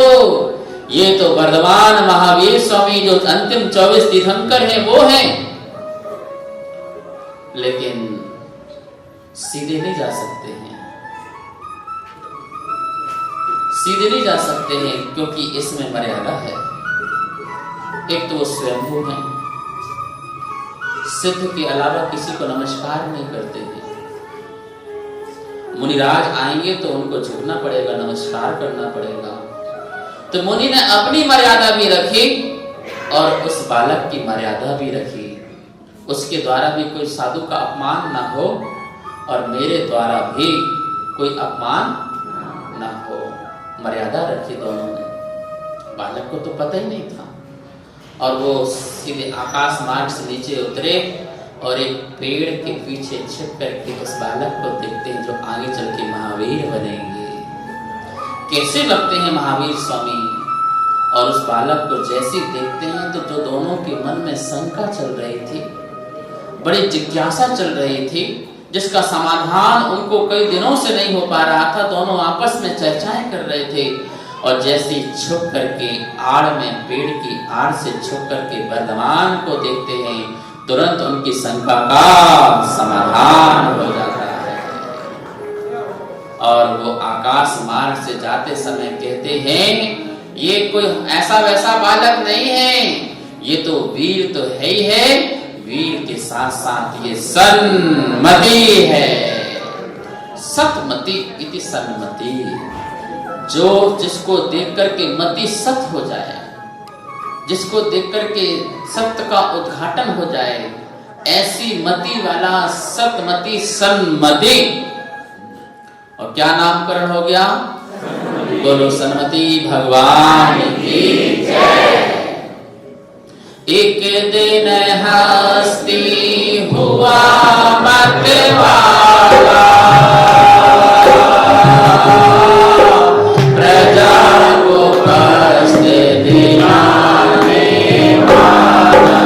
ये तो वर्धमान महावीर स्वामी जो अंतिम 24 तीर्थंकर हैं वो हैं, लेकिन सीधे नहीं जा सकते हैं, सीधे नहीं जा सकते हैं, क्योंकि इसमें मर्यादा है। एक तो वो स्वयंभू हैं, सिद्ध के अलावा किसी को नमस्कार नहीं करते हैं। मुनिराज आएंगे तो उनको झुकना पड़ेगा, नमस्कार करना पड़ेगा। तो मुनि ने अपनी मर्यादा भी रखी और उस बालक की मर्यादा भी रखी। उसके द्वारा भी कोई साधु का अपमान ना हो और मेरे द्वारा भी कोई अपमान ना हो, मर्यादा रखी दोनों ने। बालक को तो पता ही नहीं था और वो सीधे आकाश मार्ग से नीचे उतरे और एक पेड़ के पीछे छिप करके उस बालक को देखते हैं जो आगे चल के महावीर बनेंगे। कैसे लगते हैं महावीर स्वामी। और उस बालक को जैसे देखते हैं तो जो दोनों के मन में शंका चल रही थी, बड़ी जिज्ञासा चल रही थी, जिसका समाधान उनको कई दिनों से नहीं हो पा रहा था, दोनों आपस में चर्चाएं कर रहे थे। और जैसे छुप करके आड़ में, पेड़ की आड़ से छुप करके वर्धमान को देखते हैं, तुरंत उनकी शंका का समाधान हो जाता है। और वो आकाश मार्ग से जाते समय कहते हैं, ये कोई ऐसा वैसा बालक नहीं है, ये तो वीर तो है ही है, वीर के साथ साथ ये सन्मति है। सतमति इति सन्मति, जो जिसको देख करके मति सत हो जाए, जिसको देख करके सत्य का उद्घाटन हो जाए, ऐसी मति वाला सतमति सन्मति। और क्या नामकरण हो गया, बोलो सन्मति भगवान की जय। एक दिन हस्ती हुआ मतवाला, प्रजा को कष्ट दिलाने वाला,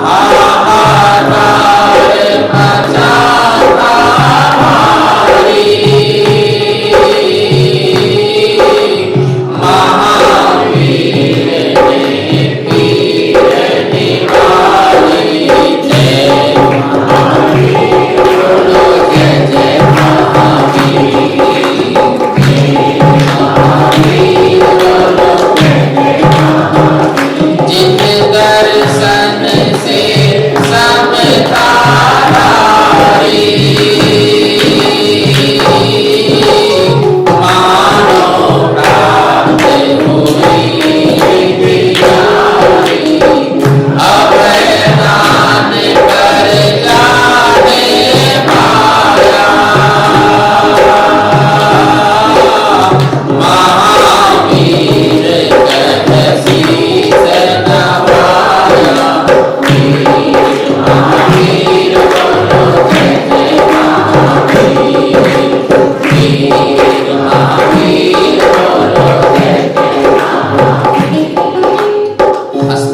हाहाकार मचाता भारी, महावीर ने पीर निवारी। जय महावीर, बोलो जय जय महावीर। जिन दर्शन से समता धारी, मानो प्राप्त हुई दिलारी, अभय दान कर जाने माया, महावीर कह शीस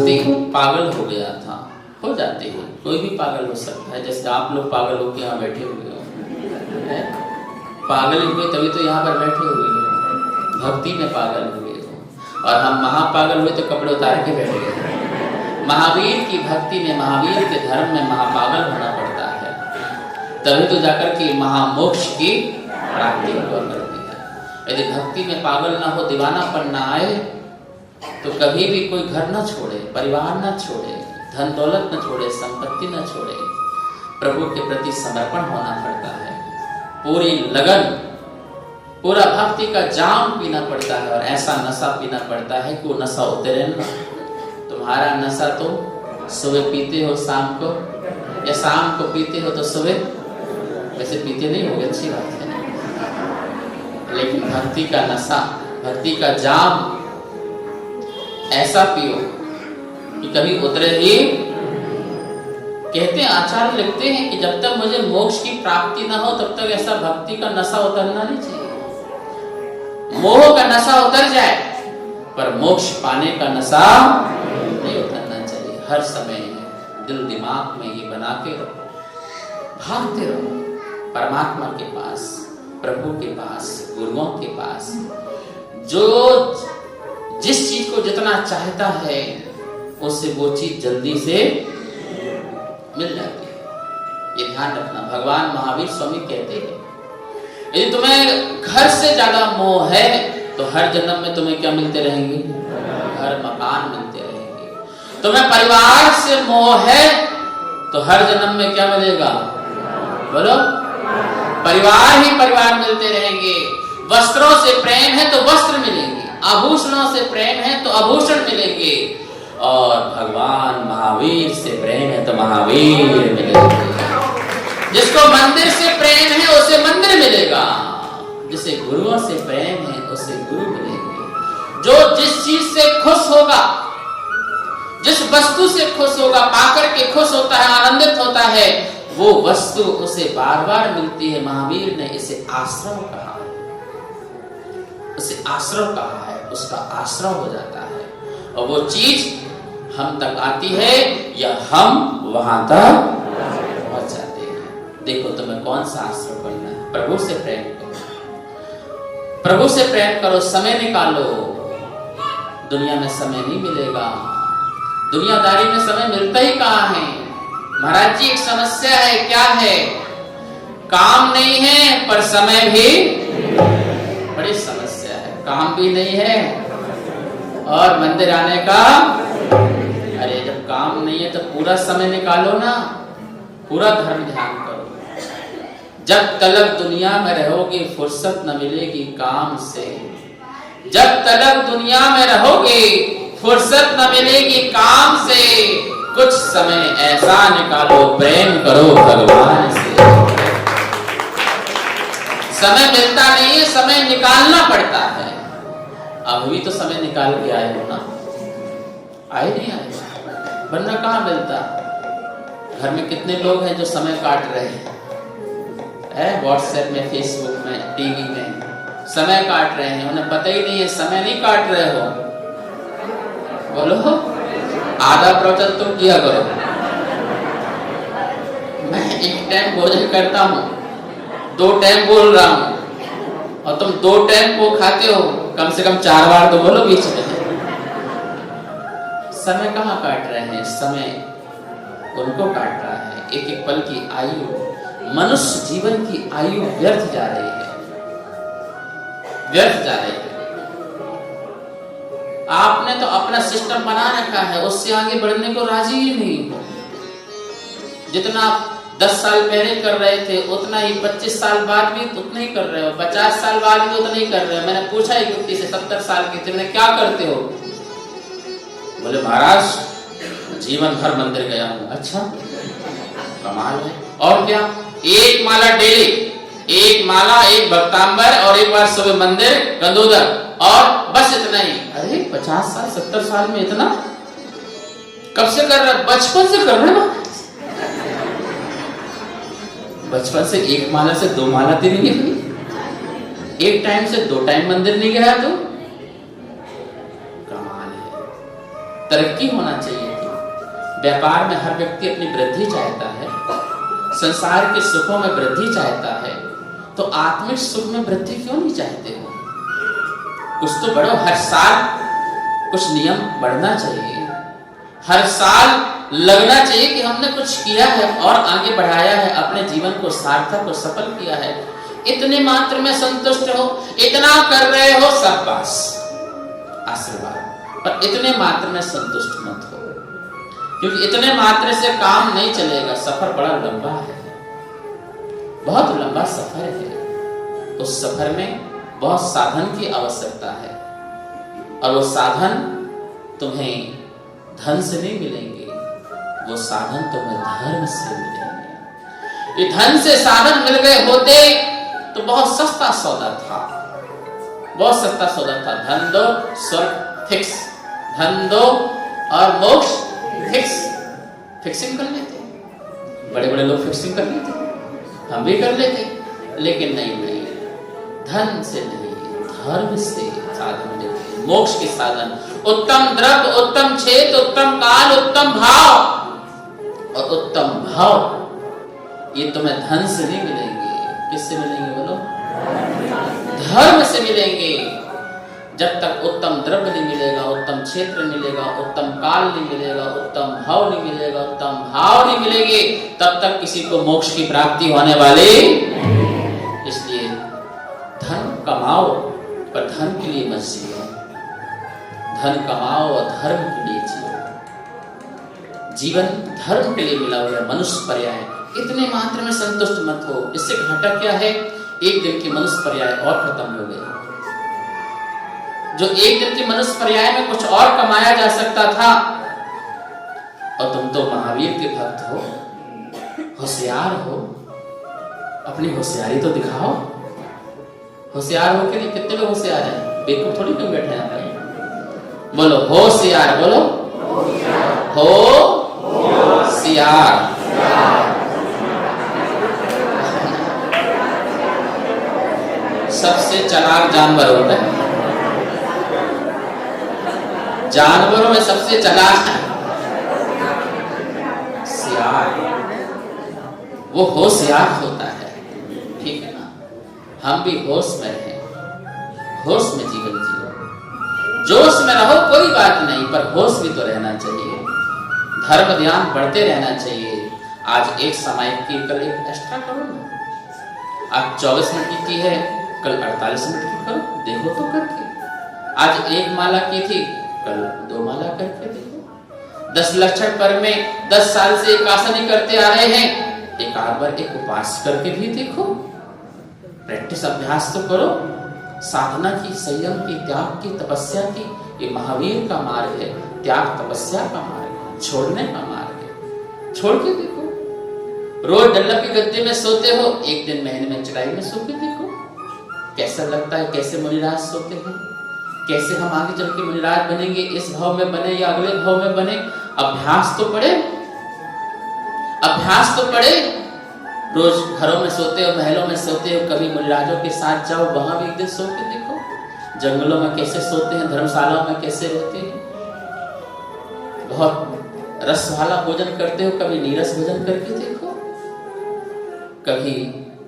व्यक्ति पागल हो गया था, हो जाते हैं, कोई भी पागल हो सकता है। जैसे आप लोग पागल होकर यहाँ बैठे हुए हो, पागल हुए तभी तो यहाँ पर बैठे हुए हो, भक्ति में पागल हुए हो। और हम महापागल हुए तो कपड़े उतार के बैठ गए। महावीर की भक्ति में, महावीर के धर्म में महापागल होना पड़ता है, तभी तो जाकर के महामोक्ष की प्राप्ति हुआ करती है। यदि भक्ति में पागल ना हो, दीवानापन ना आए, तो कभी भी कोई घर ना छोड़े, परिवार ना छोड़े, धन दौलत न छोड़े, संपत्ति न छोड़े। प्रभु के प्रति समर्पण होना पड़ता है, पूरी लगन, पूरा भक्ति का जाम पीना पड़ता है। और ऐसा नशा पीना पड़ता है कि वो नशा उतरे ना। तुम्हारा नशा तो सुबह पीते हो शाम को, या शाम को पीते हो तो सुबह, वैसे पीते नहीं होगे, अच्छी बात है, लेकिन भक्ति का नशा, भक्ति का जाम ऐसा पियो कि कभी उतरे ही। कहते हैं, आचार्य लिखते हैं कि जब तक मुझे मोक्ष की प्राप्ति ना हो तब तक ऐसा भक्ति का नशा उतरना नहीं चाहिए। मोह का नशा उतर जाए पर मोक्ष पाने का नशा नहीं उतरना चाहिए। हर समय दिल दिमाग में ये बना के रहो, भागते रहो परमात्मा के पास, प्रभु के पास, गुरुओं के पास। जो जिस चीज को जितना चाहता है उससे वो चीज जल्दी से मिल जाती है। ये ध्यान रखना। भगवान महावीर स्वामी कहते हैं, यदि तुम्हें घर से ज्यादा मोह है तो हर जन्म में तुम्हें क्या मिलते रहेंगे? घर मकान मिलते रहेंगे। तुम्हें परिवार से मोह है तो हर जन्म में क्या मिलेगा? बोलो, परिवार ही परिवार मिलते रहेंगे। वस्त्रों से प्रेम है तो वस्त्र मिलेंगे, आभूषणों से प्रेम है तो आभूषण मिलेंगे, और भगवान महावीर से प्रेम है तो महावीर मिलेंगे। जिसको मंदिर से प्रेम है उसे मंदिर मिलेगा, जिसे गुरुओं से प्रेम है उसे गुरु मिलेंगे। जो जिस चीज से खुश होगा, जिस वस्तु से खुश होगा, पाकर के खुश होता है, आनंदित होता है, वो वस्तु उसे बार बार मिलती है। महावीर ने इसे आश्रव कहा है, उसे आश्रव कहा है, उसका आश्रव हो जाता है, और वो चीज हम तक आती है या हम वहां तक पहुंच जाते हैं। देखो तुम्हें कौन सा आश्रव करना है। प्रभु से प्रेम करो, प्रभु से प्रेम करो, समय निकालो। दुनिया में समय नहीं मिलेगा, दुनियादारी में समय मिलता ही कहाँ है। महाराज जी, एक समस्या है, क्या है? काम नहीं है पर समय भी बड़ी समस्या है। काम भी नहीं है और मंदिर आने का, अरे जब काम नहीं है तो पूरा समय निकालो ना, पूरा धर्म ध्यान करो। जब तलक दुनिया में रहोगे फुर्सत न मिलेगी काम से, जब तलक दुनिया में रहोगे फुर्सत न मिलेगी काम से। कुछ समय ऐसा निकालो, प्रेम करो भगवान से। समय मिलता नहीं है, समय निकालना पड़ता है। अब भी तो समय निकाल के आए हो ना, आए नहीं आए, वरना कहाँ मिलता। घर में कितने लोग हैं जो समय काट रहे हैं, व्हाट्सएप में, फेसबुक में, टीवी में समय काट रहे हैं, उन्हें पता ही नहीं है समय नहीं काट रहे हो। बोलो, आधा प्रवचन तुम किया करो। मैं एक टाइम भोजन करता हूँ, 2 टाइम बोल रहा हूँ, और तुम 2 टाइम को खाते हो, कम से कम 4 बार तो बोलो बीच में। समय कहाँ काट रहे हैं? समय उनको काट रहा है। एक एक पल की आयु, मनुष्य जीवन की आयु व्यर्थ जा रही है, व्यर्थ जा रही है। आपने तो अपना सिस्टम बना रखा है, उससे आगे बढ़ने को राजी ही नहीं हो। जितना आप 10 साल पहले कर रहे थे उतना ही 25 साल बाद भी उतना ही कर रहे हो, 50 साल बाद भी उतना ही कर रहे हो। मैंने पूछा एक व्यक्ति से, 70 साल के थे, क्या करते हो? बोले महाराज जीवन भर मंदिर गया हूं। अच्छा, कमाल है। और क्या? 1 माला डेली, 1 माला, 1 भक्तांबर, और 1 बार सुबह मंदिर गंदोदर, और बस इतना ही। अरे 50 साल 70 साल में इतना कब से कर रहे? बचपन से कर रहे ना। बचपन से 1 माला से 2 माला तेरी नहीं गई, 1 टाइम से 2 टाइम मंदिर नहीं गया तो कमाल है। तरक्की होना चाहिए थी। व्यापार में हर व्यक्ति अपनी वृद्धि चाहता है, संसार के सुखों में वृद्धि चाहता है, तो आत्मिक सुख में वृद्धि क्यों नहीं चाहते हो? कुछ तो बढ़ो, हर साल कुछ नियम बढ़ना चाहिए, हर साल लगना चाहिए कि हमने कुछ किया है और आगे बढ़ाया है, अपने जीवन को सार्थक और सफल किया है। इतने मात्र में संतुष्ट हो, इतना कर रहे हो सब पास आशीर्वाद, पर इतने मात्र में संतुष्ट मत हो, क्योंकि इतने मात्र से काम नहीं चलेगा। सफर बड़ा लंबा है, बहुत लंबा सफर है। उस सफर में बहुत साधन की आवश्यकता है, और वो साधन तुम्हें धन से नहीं मिलेंगे, वो साधन तुम्हें धर्म से मिलेंगे। ये धन से साधन मिल गए होते तो बहुत सस्ता सौदा था, बहुत सस्ता सौदा था। धन दो स्वर्ग फिक्स, धन दो और मोक्ष फिक्स। फिक्सिंग कर लेते, बड़े बड़े लोग फिक्सिंग कर लेते, हम भी कर लेते, लेकिन नहीं, धन से नहीं, धर्म से साधन मिलते, मोक्ष के साधन। उत्तम द्रव्य, उत्तम क्षेत्र, उत्तम काल, उत्तम भाव और उत्तम भाव ये तुम्हें धन से नहीं मिलेंगे। किससे मिलेंगे बोलो? धर्म से मिलेंगे। जब तक उत्तम द्रव्य नहीं मिलेगा, उत्तम क्षेत्र मिलेगा, उत्तम काल नहीं मिलेगा, उत्तम भाव नहीं मिलेगा, उत्तम भाव नहीं मिलेंगे, तब तक किसी को मोक्ष की प्राप्ति होने वाली। इसलिए धन कमाओ पर धन के लिए मत जियो, धन कमाओ और धर्म के लिए जियो। जीवन धर्म के लिए मिला हुआ है, मनुष्य पर्याय। इतने मात्र में संतुष्ट मत हो। इससे घाटा क्या है? एक दिन की मनुष्य पर्याय और खत्म हो गई। जो एक दिन की मनुष्य पर्याय में कुछ और कमाया जा सकता था, और तुम तो महावीर के भक्त हो, होशियार हो, अपनी होशियारी तो दिखाओ। होशियार हो के लिए कितने लोग होशियार हैं? बेवकूफ थोड़ी क्यों बैठे हैं भाई? बोलो होशियार, बोलो होशियार। सबसे चालाक जानवर होता है, जानवरों में सबसे चालाक सियार, वो होशियार होता है। ठीक है ना? हम भी होश में रहें, होश में जीवन जियो। जोश में रहो कोई बात नहीं, पर होश भी तो रहना चाहिए। धर्म ध्यान बढ़ते रहना चाहिए। आज एक सामायिक की, कल एक एक्स्ट्रा करो ना। आज 24 मिनट की है, कल 48 मिनट की करो, देखो तो करके। आज एक माला की थी, कल 2 माला करके देखो। 10 लक्षण पर में 10 साल से एक आसन करते आ रहे हैं, एक आध बार एक उपास करके भी देखो। प्रैक्टिस, अभ्यास तो करो। साधना की, संयम की, त्याग की, तपस्या की, ये महावीर का मार्ग है। त्याग तपस्या का मार्ग है, छोड़ने का मार्ग है। छोड़ के देखो। रोज डल्ला की गद्दे में सोते हो, एक दिन महीने में चटाई में सो के देखो कैसा लगता है। कैसे मुनिराज सोते हैं, कैसे हम आगे चल के मुनिराज बनेंगे। इस भाव में बने या अगले भाव में बने, अभ्यास तो पड़े, अभ्यास तो पड़े। रोज घरों में सोते हो, महलों में सोते हो, कभी मुनिराजों के साथ जाओ, वहां भी एक दिन सो के देखो। जंगलों में कैसे सोते हैं, धर्मशालाओं में कैसे रहते हैं। बहुत रस वाला भोजन करते हो, कभी नीरस भोजन करके देखो, कभी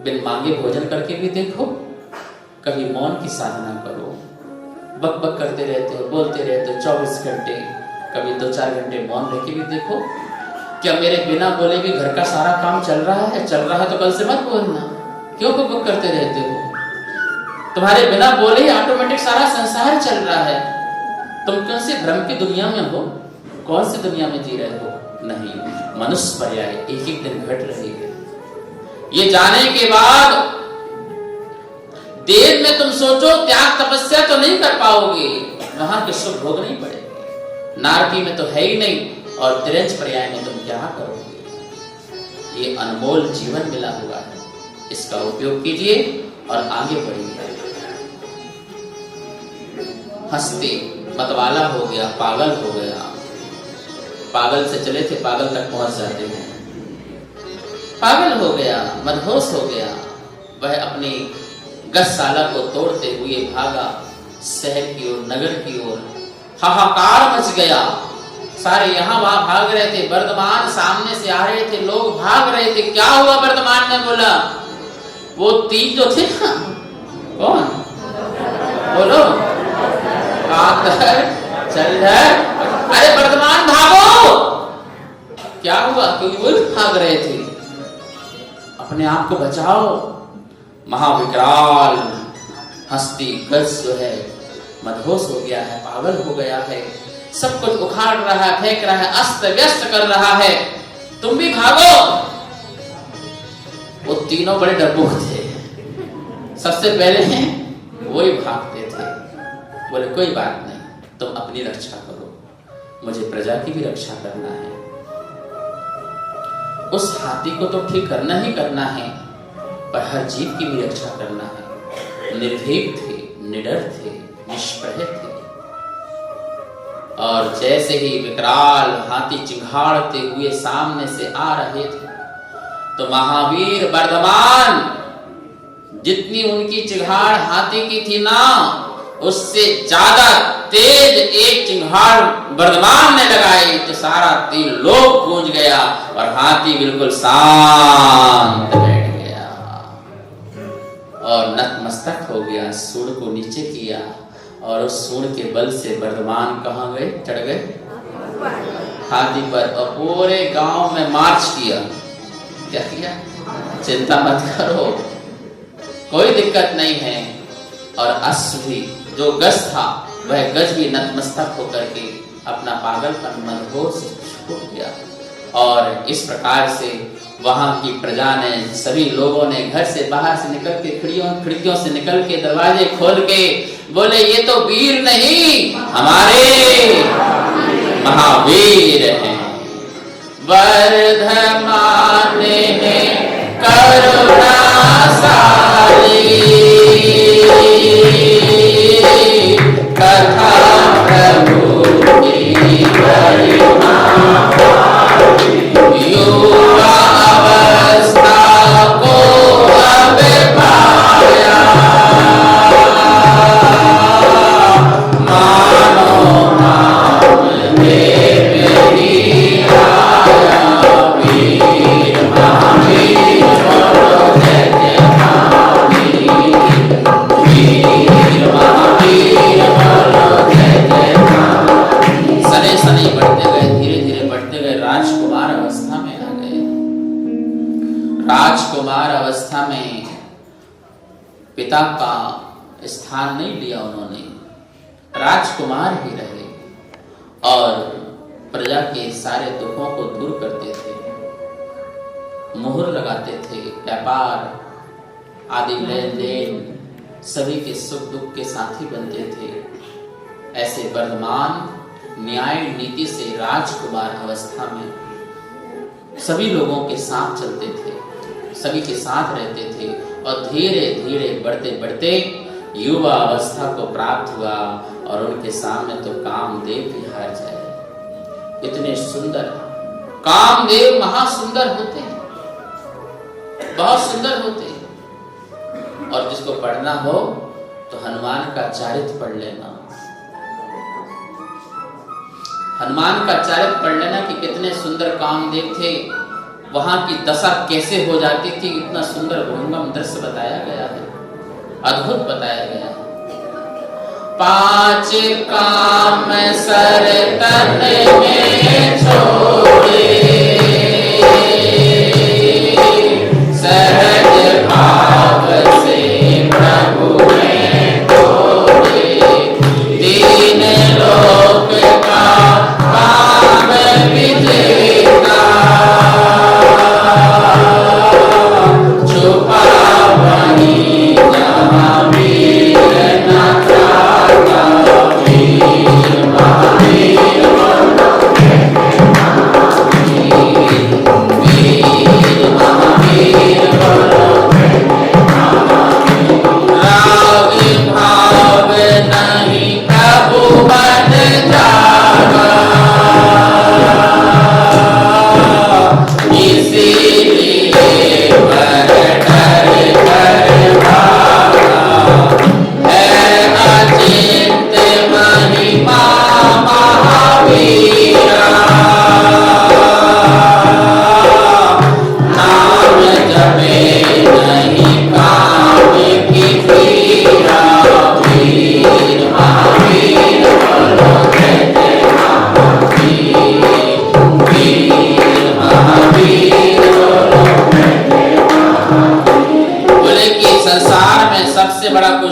बिन मांगे भोजन करके भी देखो, कभी मौन की साधना करो। बक बक करते रहते हो, बोलते रहते हो 24 घंटे, कभी 2-4 घंटे मौन रह के भी देखो। क्या मेरे बिना बोले भी घर का सारा काम चल रहा है? चल रहा है तो कल से मत बोलना। क्यों बक बक करते रहते हो? तुम्हारे बिना बोले ही ऑटोमेटिक सारा संसार चल रहा है। तुम कौन से भ्रम की दुनिया में हो? कौन सी दुनिया में जी रहे हो? नहीं, मनुष्य पर्याय एक एक दिन घट रही है। ये जाने के बाद देर में तुम सोचो त्याग तपस्या तो नहीं कर पाओगे, वहां के सुख भोग नहीं पड़ेंगे। नारकी में तो है ही नहीं, और तिरंज पर्याय में तुम क्या करोगे? ये अनमोल जीवन मिला हुआ है, इसका उपयोग कीजिए और आगे बढ़िए। हंसते मतवाला हो गया, पागल हो गया। पागल से चले थे, पागल तक पहुंच जाते हैं। पागल हो गया, मदहोश हो गया। वह अपनी गौशाला को तोड़ते हुए भागा शहर की ओर, नगर की ओर। हाहाकार मच गया, सारे यहाँ वहां भाग रहे थे। वर्धमान सामने से आ रहे थे, लोग भाग रहे थे। क्या हुआ? वर्धमान ने बोला, वो 3 जो थे ना, कौन बोलो, कातर, चलधर, अरे वर्धमान भागो। क्या हुआ? क्योंकि वो भाग रहे थे। अपने आप को बचाओ। महाविकराल हस्ती गज जो है मदहोश हो गया है, पागल हो गया है, सब कुछ उखाड़ रहा है, फेंक रहा है, अस्त व्यस्त कर रहा है। तुम भी भागो। वो तीनों बड़े डरपोक थे। सबसे पहले वही भागते थे। बोले कोई बात नहीं, तुम अपनी रक्षा करो, मुझे प्रजा की भी रक्षा करना है। उस हाथी को तो ठीक करना ही करना है, पर हर जीव की भी रक्षा करना है। निर्भीक थे, निडर थे, निष्प्रह थे। और जैसे ही विकराल हाथी चिंघाड़ते हुए सामने से आ रहे थे, तो महावीर वर्धमान, जितनी उनकी चिंघाड़ हाथी की थी ना, उससे ज्यादा तेज एक चिंघाड़ वर्धमान ने लगाई, तो सारा त्रिलोक गूंज गया और हाथी बिल्कुल शांत बैठ गया और नतमस्तक हो गया, सूंड को नीचे किया और उस सूंड के बल से वर्धमान कहाँ गए? चढ़ गए हाथी पर और पूरे गांव में मार्च किया। क्या किया? चिंता मत करो, कोई दिक्कत नहीं है। और अश्व भी, जो गज था वह गज भी नतमस्तक होकर के अपना पागलपन मदहोश छोड़ गया। और इस प्रकार से वहां की प्रजा ने, सभी लोगों ने घर से बाहर से निकल के खिड़कियों से निकल के दरवाजे खोल के बोले, ये तो वीर नहीं, हमारे महावीर हैं। वर्धमान है करुणा सारी, कथा प्रभु की गरिमा, युवा अवस्था को अब पाया, मानो नाम देव ही आया, वीर महावीर बोलो जय जय महावीर, वीर महावीर बोलो जय जय महावीर। सने सने बढ़ते गए, धीरे धीरे बढ़ते गए, राजकुमार अवस्था में आ गए। राजकुमार अवस्था में पिता का स्थान नहीं लिया उन्होंने, राजकुमार ही रहे और प्रजा के सारे दुखों को दूर करते थे, मुहर लगाते थे, व्यापार आदि लेन देन सभी के सुख दुख के साथी बनते थे। ऐसे वर्धमान न्याय नीति से राजकुमार अवस्था में सभी लोगों के साथ चलते थे, सभी के साथ रहते थे और धीरे धीरे बढ़ते बढ़ते युवा अवस्था को प्राप्त हुआ और उनके सामने तो कामदेव भी हार जाए। इतने सुंदर कामदेव महासुंदर होते हैं, बहुत सुंदर होते हैं। और जिसको पढ़ना हो तो हनुमान का चरित्र पढ़ लेना, हनुमान का चरित्र पढ़ लेना कि कितने सुंदर कामदेव थे, वहां की दशा कैसे हो जाती थी। इतना सुंदर भंगम दृश्य बताया गया है, अद्भुत बताया गया है। 5 काम सर तन में छोड़े, सहज भाव से प्रभु में तोड़े, दीन लोक का काम विजेता, छुपा वहीं जहाँ वीर न था, वीर महावीर बोलो जय जय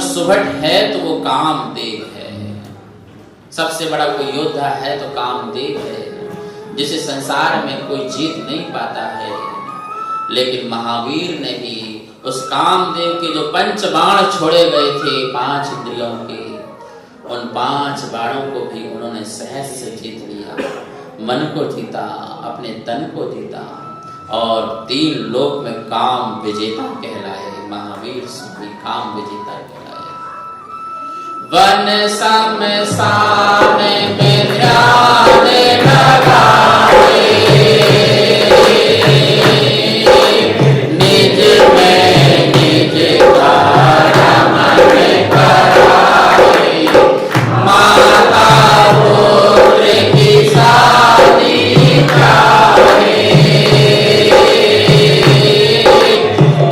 सुभट है तो वो कामदेव है। सबसे बड़ा कोई योद्धा है तो कामदेव है, जिसे संसार में कोई जीत नहीं पाता है। लेकिन महावीर ने भी उस कामदेव के जो 5 बाण छोड़े गए थे 5 इंद्रियों के, उन 5 बाणों को भी उन्होंने सहज से जीत लिया। मन को जीता, अपने तन को जीता और 3 लोक में काम विजेता कहलाए। महावीर स्वामी काम विजेता कहलाए। वन समसान में ध्यान लगाए, निज में निज कर्म कराए, माता पुत्र की शादी चाहे,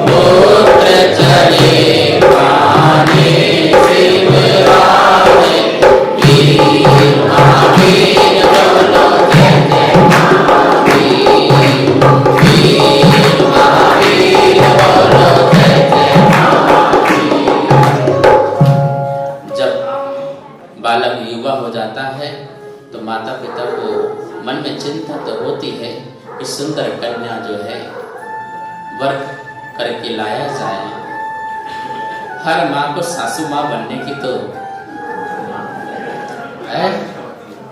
पुत्र चले पाने शिवराज, वीर महावीर बोलो जय जय महावीर, वीर महावीर बोलो जय जय महावीर। जब बालक युवा हो जाता है तो माता पिता को मन में चिंता तो होती है कि सुंदर कन्या जो है वर करके लाया जाए। हर माँ को सासू माँ बनने की तो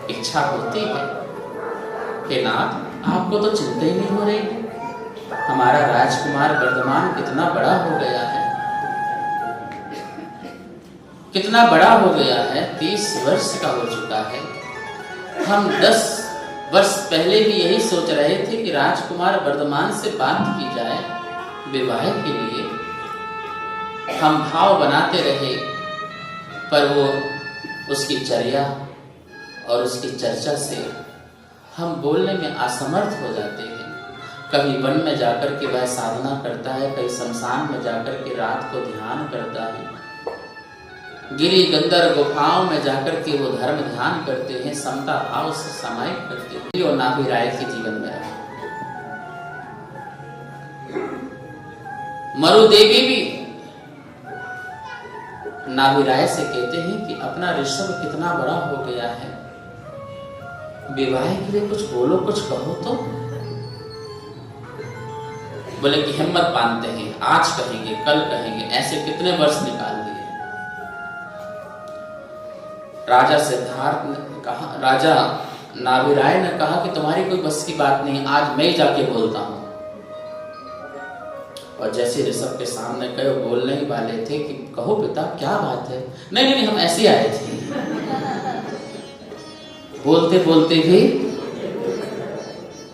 इच्छा होती है कि नाथ आपको तो चिंता ही नहीं हो रही, हमारा राजकुमार वर्धमान कितना बड़ा हो गया है, कितना बड़ा हो गया है, 30 वर्ष का हो चुका है। हम 10 वर्ष पहले भी यही सोच रहे थे कि राजकुमार वर्धमान से बात की जाए विवाह के लिए। हम भाव बनाते रहे पर वो उसकी चर्या और उसकी चर्चा से हम बोलने में असमर्थ हो जाते हैं। कभी वन में जाकर के वह साधना करता है, कभी शमशान में जाकर के रात को ध्यान करता है, गिरी गंधर गुफाओं में जाकर के वो धर्म ध्यान करते हैं, समता भाव से समाहित करते हैं। और नाभि राय के जीवन में रहे। मरु देवी भी नाभि राय से कहते हैं कि अपना ऋषभ कितना बड़ा हो गया है, विवाह के लिए कुछ बोलो, कुछ कहो तो। बोले कि हिम्मत बांधते हैं, आज कहेंगे कल कहेंगे, ऐसे कितने वर्ष निकाल दिए। राजा सिद्धार्थ ने कहा, राजा नाभि राय ने कहा कि तुम्हारी कोई बस की बात नहीं, आज मैं जाके बोलता हूं। और जैसे ऋषभ के सामने कहे, बोलने ही वाले थे कि कहो पिता क्या बात है। नहीं नहीं, हम ऐसे आए थे। बोलते बोलते भी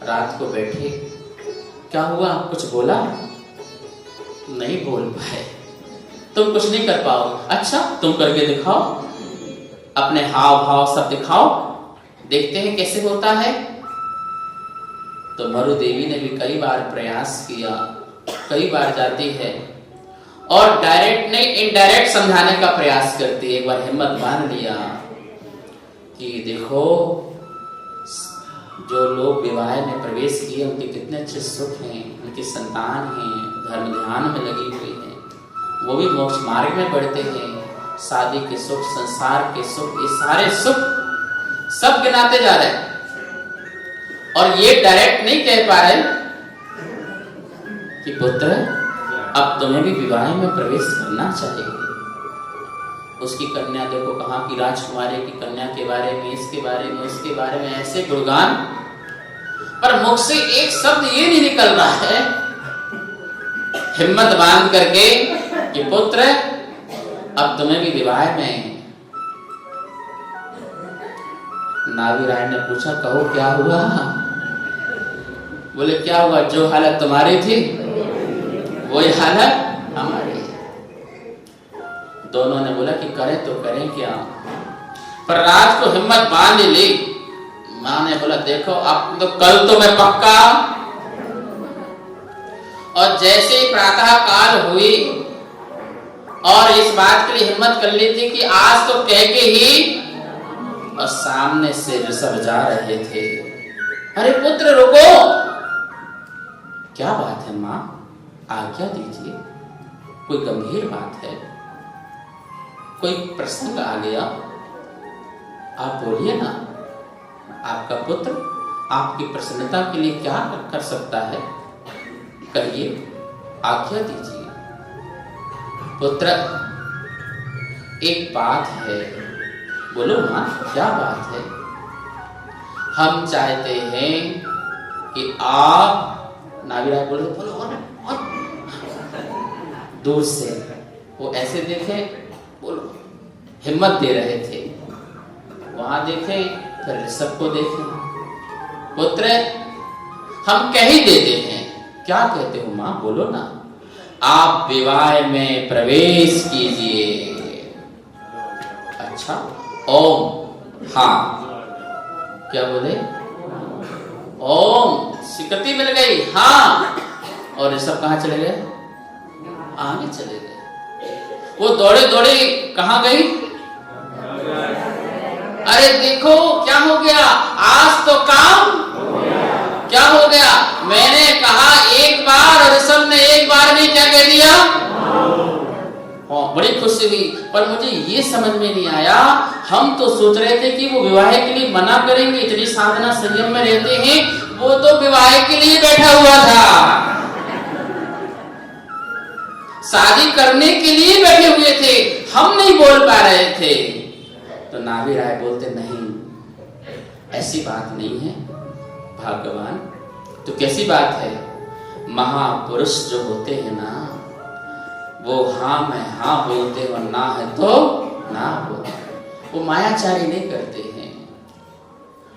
रात को बैठे, क्या हुआ, कुछ बोला? नहीं बोल पाए। तुम कुछ नहीं कर पाओ? अच्छा तुम करके दिखाओ, अपने हाव भाव सब दिखाओ, देखते हैं कैसे होता है। तो मरु देवी ने भी कई बार प्रयास किया, कई बार जाती है और डायरेक्ट नहीं इनडायरेक्ट समझाने का प्रयास करती है। एक बार हिम्मत बांध लिया कि देखो जो लोग विवाह में प्रवेश किए उनके कितने अच्छे सुख हैं, उनकी संतान हैं, धर्म ध्यान में लगी हुई है, वो भी मोक्ष मार्ग में बढ़ते हैं, शादी के सुख, संसार के सुख, ये सारे सुख सब गिनाते जा रहे हैं। और ये डायरेक्ट नहीं कह पा रहे कि पुत्र अब तुम्हें भी विवाह में प्रवेश करना चाहिए। उसकी कन्या देखो कहाँ की राजकुमारी की कन्या के बारे में, इसके बारे में, उसके बारे में ऐसे गुणगान, पर मुख से एक शब्द ये नहीं निकल रहा है हिम्मत बांध करके कि पुत्र अब तुम्हें भी विवाह में। नाभि राय ने पूछा, कहो क्या हुआ? बोले क्या हुआ, जो हालत तुम्हारी थी वही हालत हमारी। दोनों ने बोला कि करें तो करें क्या। पर रात को हिम्मत बांध ली। मां ने बोला देखो अब तो कल तो मैं पक्का। और जैसे ही प्रातः काल हुई और इस बात के लिए हिम्मत कर ली थी कि आज तो कह के ही, और सामने से ऋषभ जा रहे थे। अरे पुत्र रुको, क्या बात है मां, आज्ञा दीजिए, कोई गंभीर बात है। कोई प्रसंग आ गया, आप बोलिए ना, आपका पुत्र आपकी प्रसन्नता के लिए क्या कर सकता है, कहिए, आज्ञा दीजिए। पुत्र, एक बात है। बोलो मां, क्या बात है? हम चाहते हैं कि आप, नाविराज बोले, बोलो और दूर से वो ऐसे देखे, बोलो, हिम्मत दे रहे थे, वहां देखे, फिर सबको देखे। पुत्र, हम कह ही देते हैं। क्या कहते हो मां? बोलो ना। आप विवाह में प्रवेश कीजिए। अच्छा, ओम। हाँ, क्या बोले? ओम, स्वीकृति मिल गई। हाँ, और ये सब कहां चले गए? आगे चले गए। वो दौड़े दौड़े कहां गई? अरे देखो क्या हो गया, आज तो काम क्या हो गया। मैंने कहा एक बार और ऋषभ ने एक बार में क्या कह दिया? बड़ी खुशी हुई। पर मुझे ये समझ में नहीं आया, हम तो सोच रहे थे कि वो विवाह के लिए मना करेंगे, इतनी साधना संयम में रहते हैं, वो तो विवाह के लिए बैठा हुआ था, शादी करने के लिए बैठे हुए थे, हम नहीं बोल पा रहे थे। तो नाविराय बोलते, नहीं, ऐसी बात नहीं है भगवान। तो कैसी बात है? महापुरुष जो होते हैं ना, वो हाँ में हाँ बोलते हैं और ना है तो ना बोलते, वो मायाचारी नहीं करते हैं।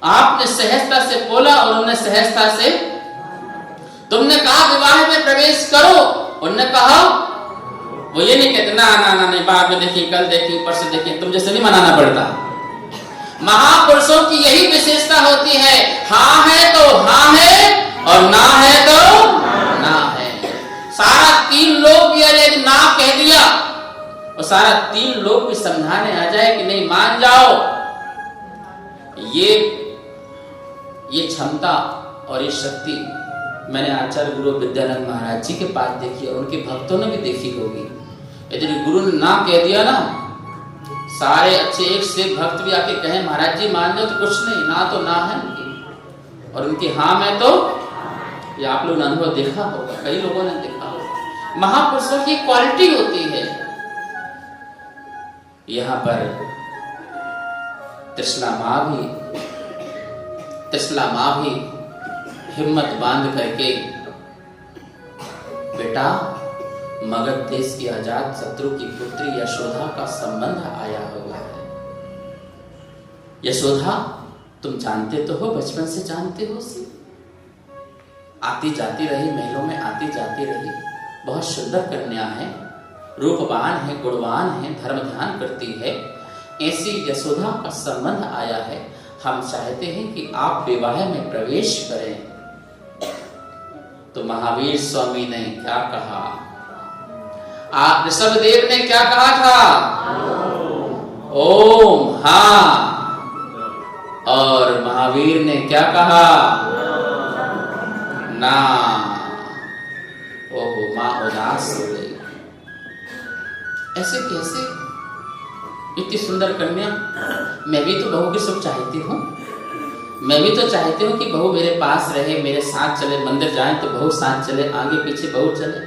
आपने सहजता से बोला और उन्होंने सहजता से, तुमने कहा विवाह में प्रवेश करो, उन्होंने कहा, वो ये नहीं कहते ना ना ना नहीं, बाद में देखिए, कल देखिए, परसों देखिए, तुम जैसे नहीं मनाना पड़ता। महापुरुषों की यही विशेषता होती है, हाँ है तो हाँ है और ना है तो ना है। सारा 3 लोग भी यदि ना कह दिया और सारा 3 लोग भी समझाने आ जाए कि नहीं मान जाओ, ये क्षमता और ये शक्ति मैंने आचार्य गुरु विद्यानंद महाराज जी के पास देखी और उनके भक्तों ने भी देखी होगी। यदि गुरु ने ना कह दिया ना, सारे अच्छे एक से भक्त भी आके कहें महाराज जी मान लो, तो कुछ नहीं, ना तो ना है उनकी, और उनकी हाँ में तो, ये आप लोगों ने अनुभव देखा होगा, कई लोगों ने देखा होगा। महापुरुषों की क्वालिटी होती है। यहां पर त्रिशला माँ भी हिम्मत बांध करके, बेटा, मगध देश की आजाद शत्रु की पुत्री यशोदा का संबंध आया हुआ है। यशोदा, तुम जानते तो हो, बचपन से जानते हो, आती जाती रही, महलों में आती जाती रही, बहुत सुंदर कन्या है, रूपवान है, गुणवान है, धर्म ध्यान करती है। ऐसी यशोदा का संबंध आया है। हम चाहते हैं कि आप विवाह में प्रवेश करें। तो महावीर स्वामी ने क्या कहा? आप ऋषभदेव ने क्या कहा था? ओम। हाँ, और महावीर ने क्या कहा? ना। ओहो, मां उदास हो गई। ऐसे कैसे? इतनी सुंदर कन्या, मैं भी तो बहू की सुख चाहती हूँ, मैं भी तो चाहती हूँ कि बहू मेरे पास रहे, मेरे साथ चले, मंदिर जाए तो बहू साथ चले, आगे पीछे बहू चले।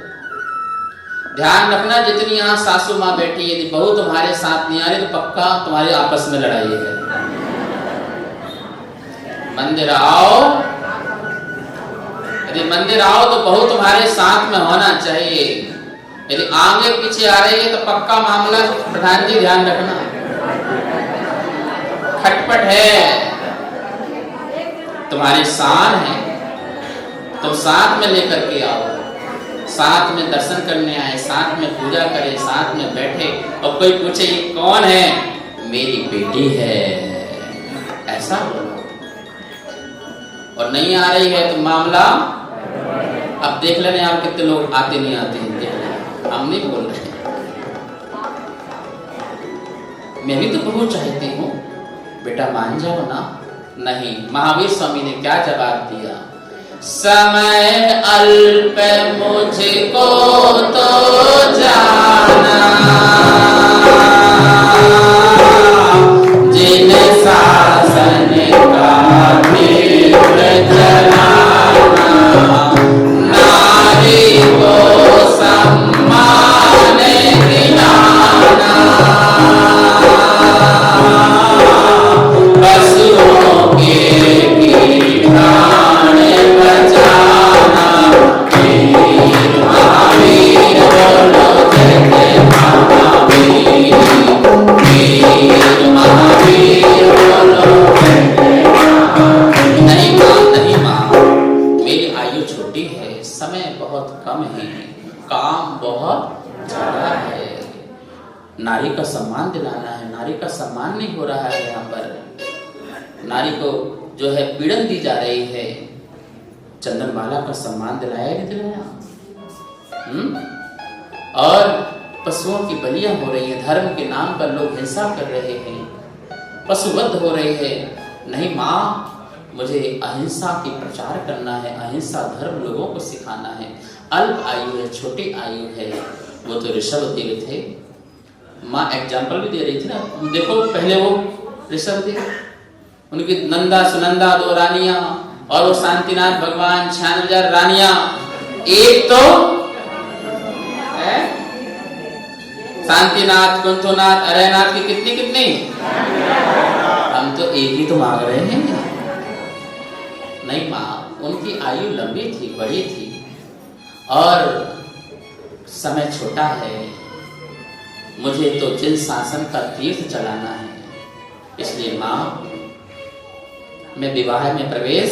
ध्यान रखना, जितनी यहाँ सासू माँ बैठी, यदि बहू तुम्हारे साथ नहीं आ रही तो पक्का तुम्हारे आपस में लड़ाई है। मंदिर आओ, यदि मंदिर आओ तो बहू तुम्हारे साथ में होना चाहिए। यदि आगे पीछे आ रही है तो पक्का मामला, प्रधान जी ध्यान रखना, खटपट है, तुम्हारी शान है, तुम साथ में लेकर के आओ, साथ में दर्शन करने आए, साथ में पूजा करें, साथ में बैठे, और कोई पूछे ये कौन है? मेरी बेटी है, ऐसा बोलो। और नहीं आ रही है तो मामला, अब देख लेने आप कितने लोग आते नहीं आते हैं, देख लें, हम नहीं बोल रहे। मैं भी तो बहू चाहती हूँ, बेटा मान जाओ ना। नहीं, महावीर स्वामी ने क्या जवाब दिया? समय अल्प मुझको तो जाना, समय बहुत कम है, काम बहुत ज़्यादा है। नारी का सम्मान दिलाना है, नारी का सम्मान नहीं हो रहा है। यहाँ पर नारी को जो है पीड़न दी जा रही है। चंदनमाला का सम्मान दिलाया नहीं दिलाया? और पशुओं की बलियां हो रही है, धर्म के नाम पर लोग हिंसा कर रहे हैं, पशुवध हो रहे हैं। नहीं माँ, मुझे अहिंसा की प्रचार करना है, अहिंसा धर्म लोगों को सिखाना है। अल्प आयु है, छोटी आयु है। वो तो ऋषभदेव थे, माँ एग्जाम्पल भी दे रही थी ना। देखो पहले वो ऋषभदेव, उनकी नंदा सुनंदा 2 रानियां, और वो शांतिनाथ भगवान 96,000 रानियां। एक तो है शांतिनाथ, कुंथुनाथ, अरयनाथ की कितनी? हम तो एक ही तो मांग रहे हैं। नहीं माँ, उनकी आयु लंबी थी, बड़ी थी, और समय छोटा है। मुझे तो जिन शासन का तीर्थ चलाना है, इसलिए माँ मैं विवाह में प्रवेश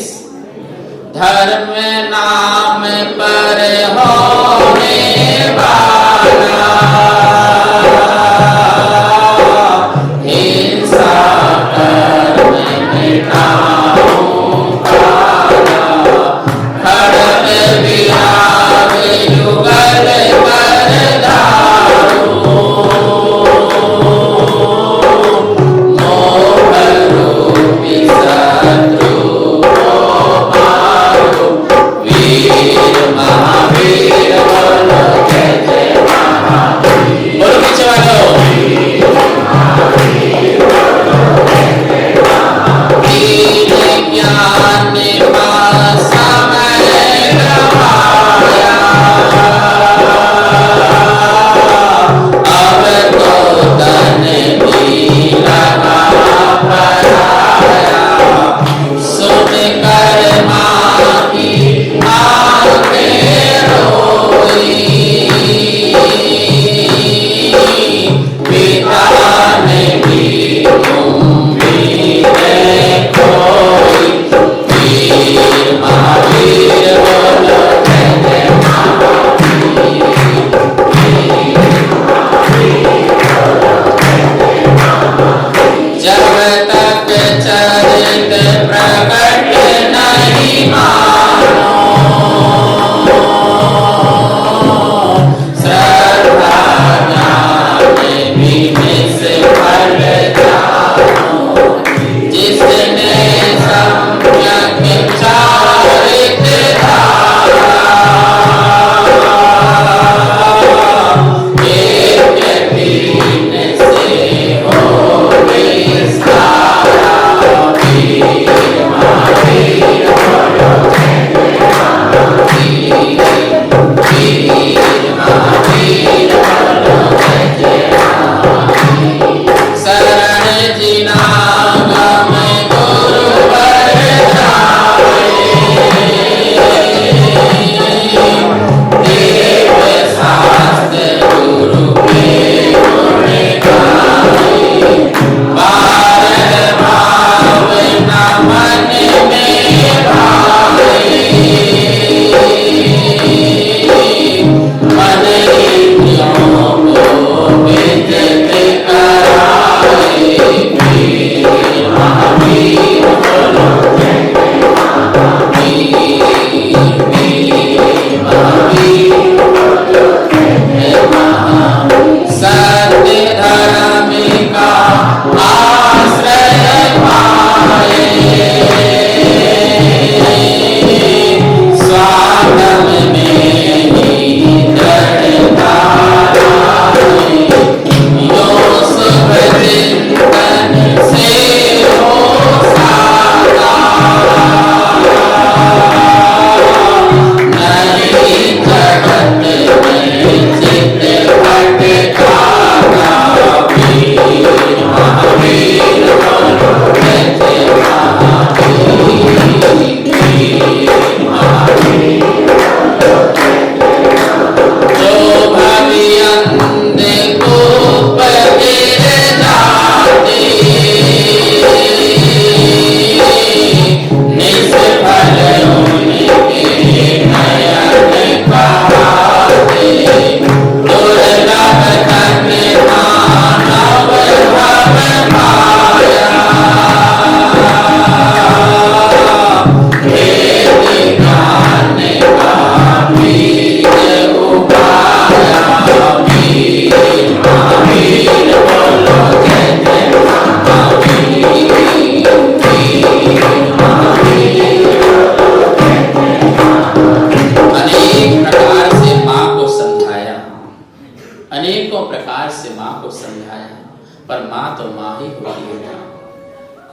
धर्म नाम पर होने वाला हिंसा कर्म मिटाऊंगा, खड्ग विराग युगल पर धारूं, मोह रूपी शत्रु को मारूं, वीर महावीर बोलो जय जय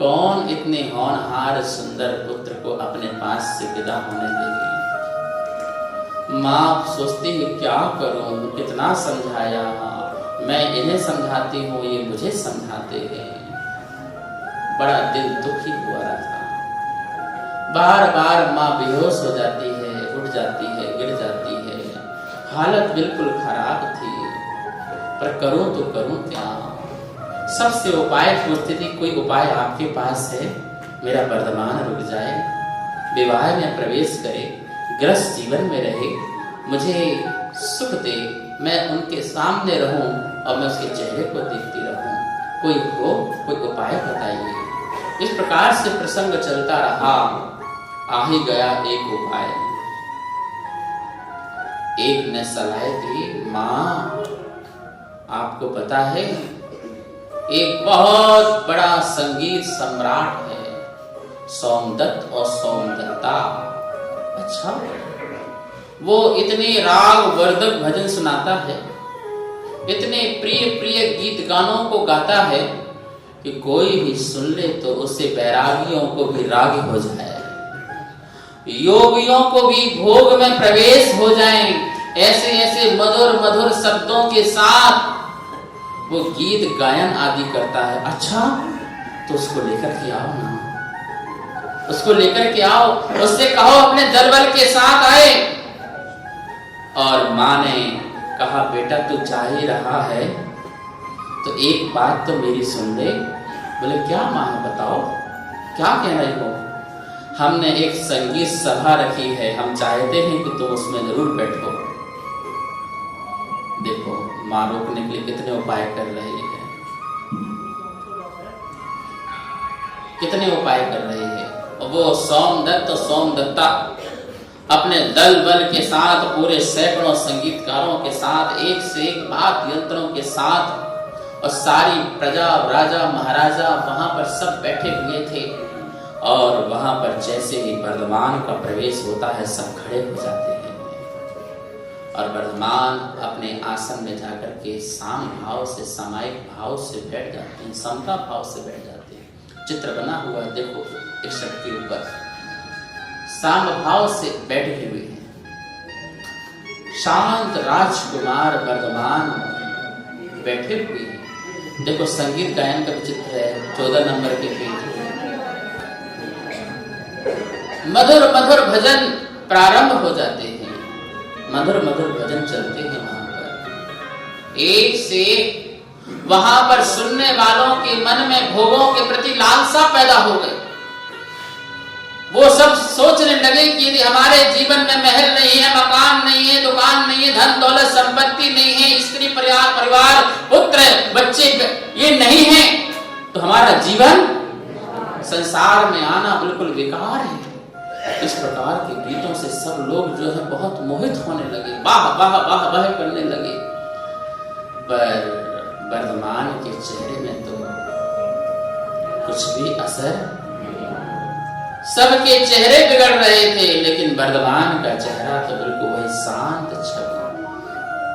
कौन इतने होनहार सुंदर पुत्र को अपने पास से विदा होने देगी। माँ सोचती है क्या करूं, कितना समझाया, मैं इन्हें समझाती हूँ, ये मुझे समझाते हैं। बड़ा दिल दुखी हुआ था। बार बार माँ बेहोश हो जाती है, उठ जाती है, गिर जाती है। हालत बिल्कुल खराब थी, पर करूं तो करूं क्या। सबसे उपाय पूछती थी, कोई उपाय आपके पास है, मेरा वर्तमान रुक जाए, विवाह में प्रवेश करे, गृहस्थ जीवन में रहे, मुझे सुख दे, मैं उनके सामने रहूं और मैं उसके चेहरे को देखती रहूं, कोई उपाय बताइए। इस प्रकार से प्रसंग चलता रहा। आ ही गया एक उपाय। एक ने सलाह दी, मां आपको पता है एक बहुत बड़ा संगीत सम्राट है, सोमदत्त और सोमदत्ता। अच्छा, वो इतने राग वर्धक भजन सुनाता है, इतने प्रिय प्रिय गीत गानों को गाता है कि कोई भी सुन ले तो उससे बैरागियों को भी रागी हो जाए, योगियों को भी भोग में प्रवेश हो जाएं। ऐसे ऐसे मधुर मधुर शब्दों के साथ वो गीत गायन आदि करता है। अच्छा, तो उसको लेकर के आओ ना, उसको लेकर के आओ, उससे कहो अपने दलबल के साथ आए। और माँ ने कहा, बेटा तू जा ही रहा है तो एक बात तो मेरी सुन ले। बोले क्या माँ बताओ, क्या कह रही हो। हमने एक संगीत सभा रखी है, हम चाहते हैं कि तुम उसमें जरूर बैठो। देखो माँ रोकने के लिए कितने उपाय कर रही है, कितने उपाय कर रही है। और वो सोमदत्त सोमदत्ता अपने दल बल के साथ, पूरे सैकड़ों संगीतकारों के साथ, एक से एक वाद्य यंत्रों के साथ, और सारी प्रजा, राजा महाराजा वहां पर सब बैठे हुए थे। और वहां पर जैसे ही वर्धमान का प्रवेश होता है, सब खड़े हो जाते हैं और वर्धमान अपने आसन में जाकर के साम भाव से, सामायिक भाव से बैठ जाते हैं, समता भाव से बैठ जाते हैं। चित्र बना हुआ है, देखो एक शख्स के ऊपर साम भाव से बैठे हुए हैं। शांत राजकुमार वर्धमान बैठे हुए हैं। देखो संगीत गायन का चित्र है, 14 नंबर के पेज। मधुर मधुर भजन प्रारंभ हो जाते हैं, मधुर मधुर भजन चलते हैं वहां पर। एक से वहां पर सुनने वालों के मन में भोगों के प्रति लालसा पैदा हो गई। वो सब सोचने लगे कि यदि हमारे जीवन में महल नहीं है, मकान नहीं है, दुकान नहीं है, धन दौलत संपत्ति नहीं है, स्त्री परिवार पुत्र बच्चे ये नहीं है, तो हमारा जीवन संसार में आना बिल्कुल बेकार है। इस प्रकार के गीतों से सब लोग जो है बहुत मोहित होने लगे, वाह वाह वाह वाह करने लगे। पर वर्धमान के चेहरे में तो कुछ भी असर, सबके चेहरे बिगड़ रहे थे, लेकिन वर्धमान का चेहरा तो बिल्कुल वही शांत छवि,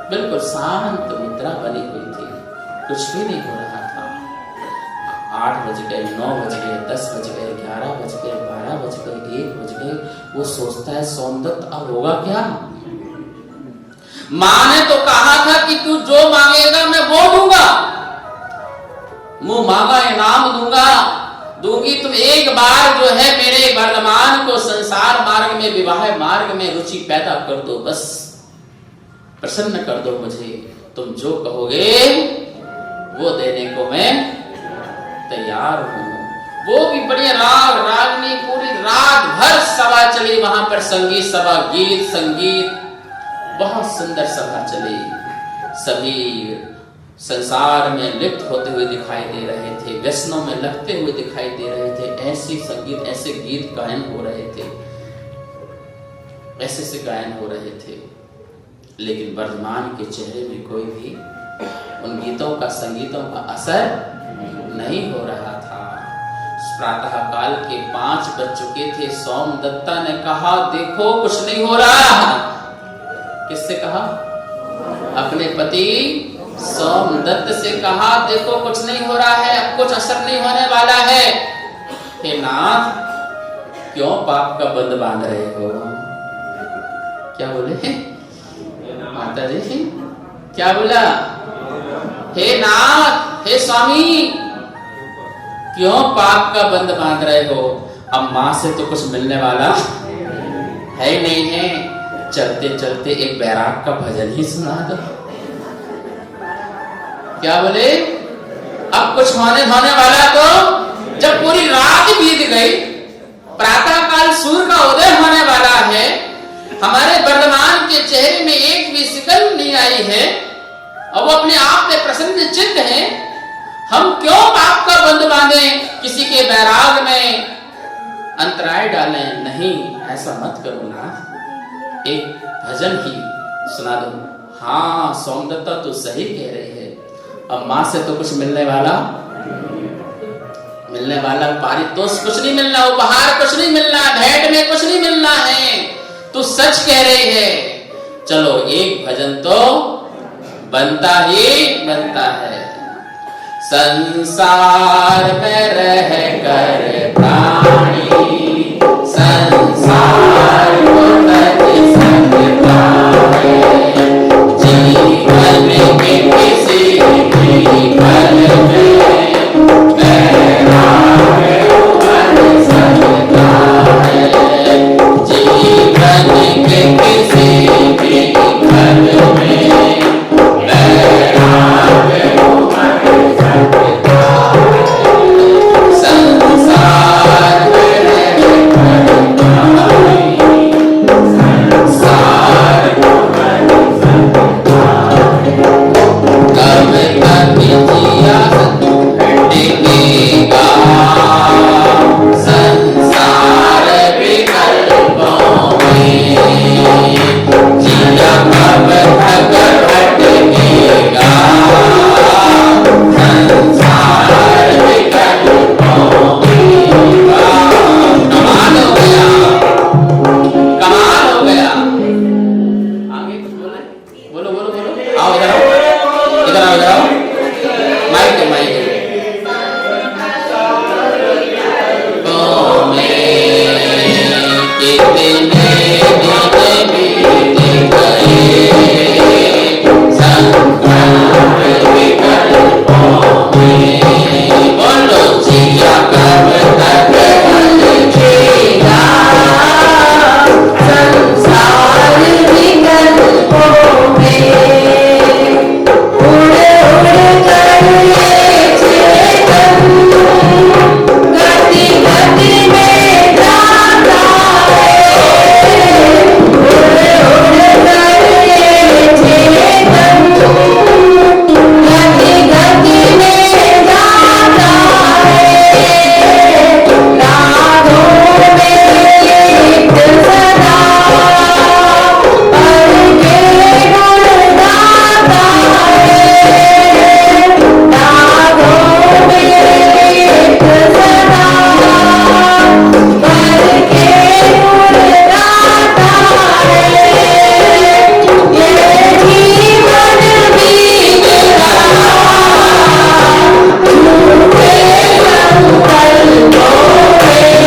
बिल्कुल शांत मुद्रा बनी हुई थी, कुछ भी नहीं हो रहा था। 8 बज गए, 9 बज गए, 10 बज गए, 11 बज गए, 12 बज गए, 1 बज गए। वो सोचता है सोमदत्त अब होगा क्या। माँ ने तो कहा था कि तू जो मांगेगा मैं वो दूंगा, मुंह मांगा इनाम दूंगी। तुम एक बार जो है मेरे वर्धमान को संसार मार्ग में, विवाह मार्ग में रुचि पैदा कर दो, बस प्रसन्न कर दो मुझे। तुम जो कहोगे वो देने को मैं तैयार हूं। वो भी बढ़िया राग रागनी, पूरी रात भर सभा चली वहां पर, संगीत सभा, गीत संगीत, बहुत सुंदर सभा चली। सभी संसार में लिप्त होते हुए दिखाई दे रहे थे, व्यसनों में लगते हुए दिखाई दे रहे थे। ऐसी संगीत, ऐसे गीत गायन हो रहे थे, ऐसे से गायन हो रहे थे, लेकिन वर्धमान के चेहरे में कोई भी उन गीतों का, संगीतों का असर नहीं हो रहा था। प्रातः काल के 5 बज चुके थे। सोमदत्ता ने कहा, देखो कुछ नहीं हो रहा। किससे कहा? अपने पति सोमदत्त से कहा, देखो कुछ नहीं हो रहा है, अब कुछ असर नहीं होने वाला है। हे नाथ, क्यों पाप का बंध बांध रहे हो? क्या बोले माता जी? क्या बोला? हे नाथ, हे स्वामी, क्यों पाप का बंध बांध रहे हो? अब मां से तो कुछ मिलने वाला है ही नहीं है। चलते चलते एक बैराग का भजन ही सुना दो। क्या बोले? अब कुछ होने वाला तो जब पूरी रात बीत गई, प्रातः काल सूर्य का उदय होने वाला है, हमारे वर्धमान के चेहरे में एक भी शिकन नहीं आई है और वो अपने आप में प्रसन्न चित्त है। हम क्यों पाप का बंध बांधे, किसी के बैराग में अंतराय डालें? नहीं, ऐसा मत करो ना, एक भजन ही सुना दो। हाँ सौंदर्यता तो सही कह रही है, अब मां से तो कुछ मिलने वाला पारितोष कुछ नहीं मिलना, उपहार कुछ नहीं मिलना, भेंट में कुछ नहीं मिलना है। तू सच कह रही है। चलो एक भजन तो बनता है। संसार में रह कर प्राणी संसार को तज सकता है। जीवन के किसी भी पल में बैराग उमड़ सकता है। जीवन के किसी भी पल में बैराग उमड़ सकता है। संसार में संसार कब तक जिया टिकेगा संसार विकल्पों में। जिया कब तक टिकेगा संसार विकल्पों में। कमाल हो गया, कमाल हो गया। आगे कुछ बोले? बोलो। आओ इधर आओ, इधर आओ। माइक है। तो मैं कितने दिन बीत गए संसार विकल्पों में। बोलो जिया कब तक टिकेगा संसार विकल्पों में। उड़ कर ये चेतन गति में जाता है। उड़ कर ये चेतन गति में जाता है। राहों में एक सदा पर के गुण गाता है। राहों में एक सदा पर के गुण गाता है। ये जीवन बीत रहा झूठे संकल्पों में।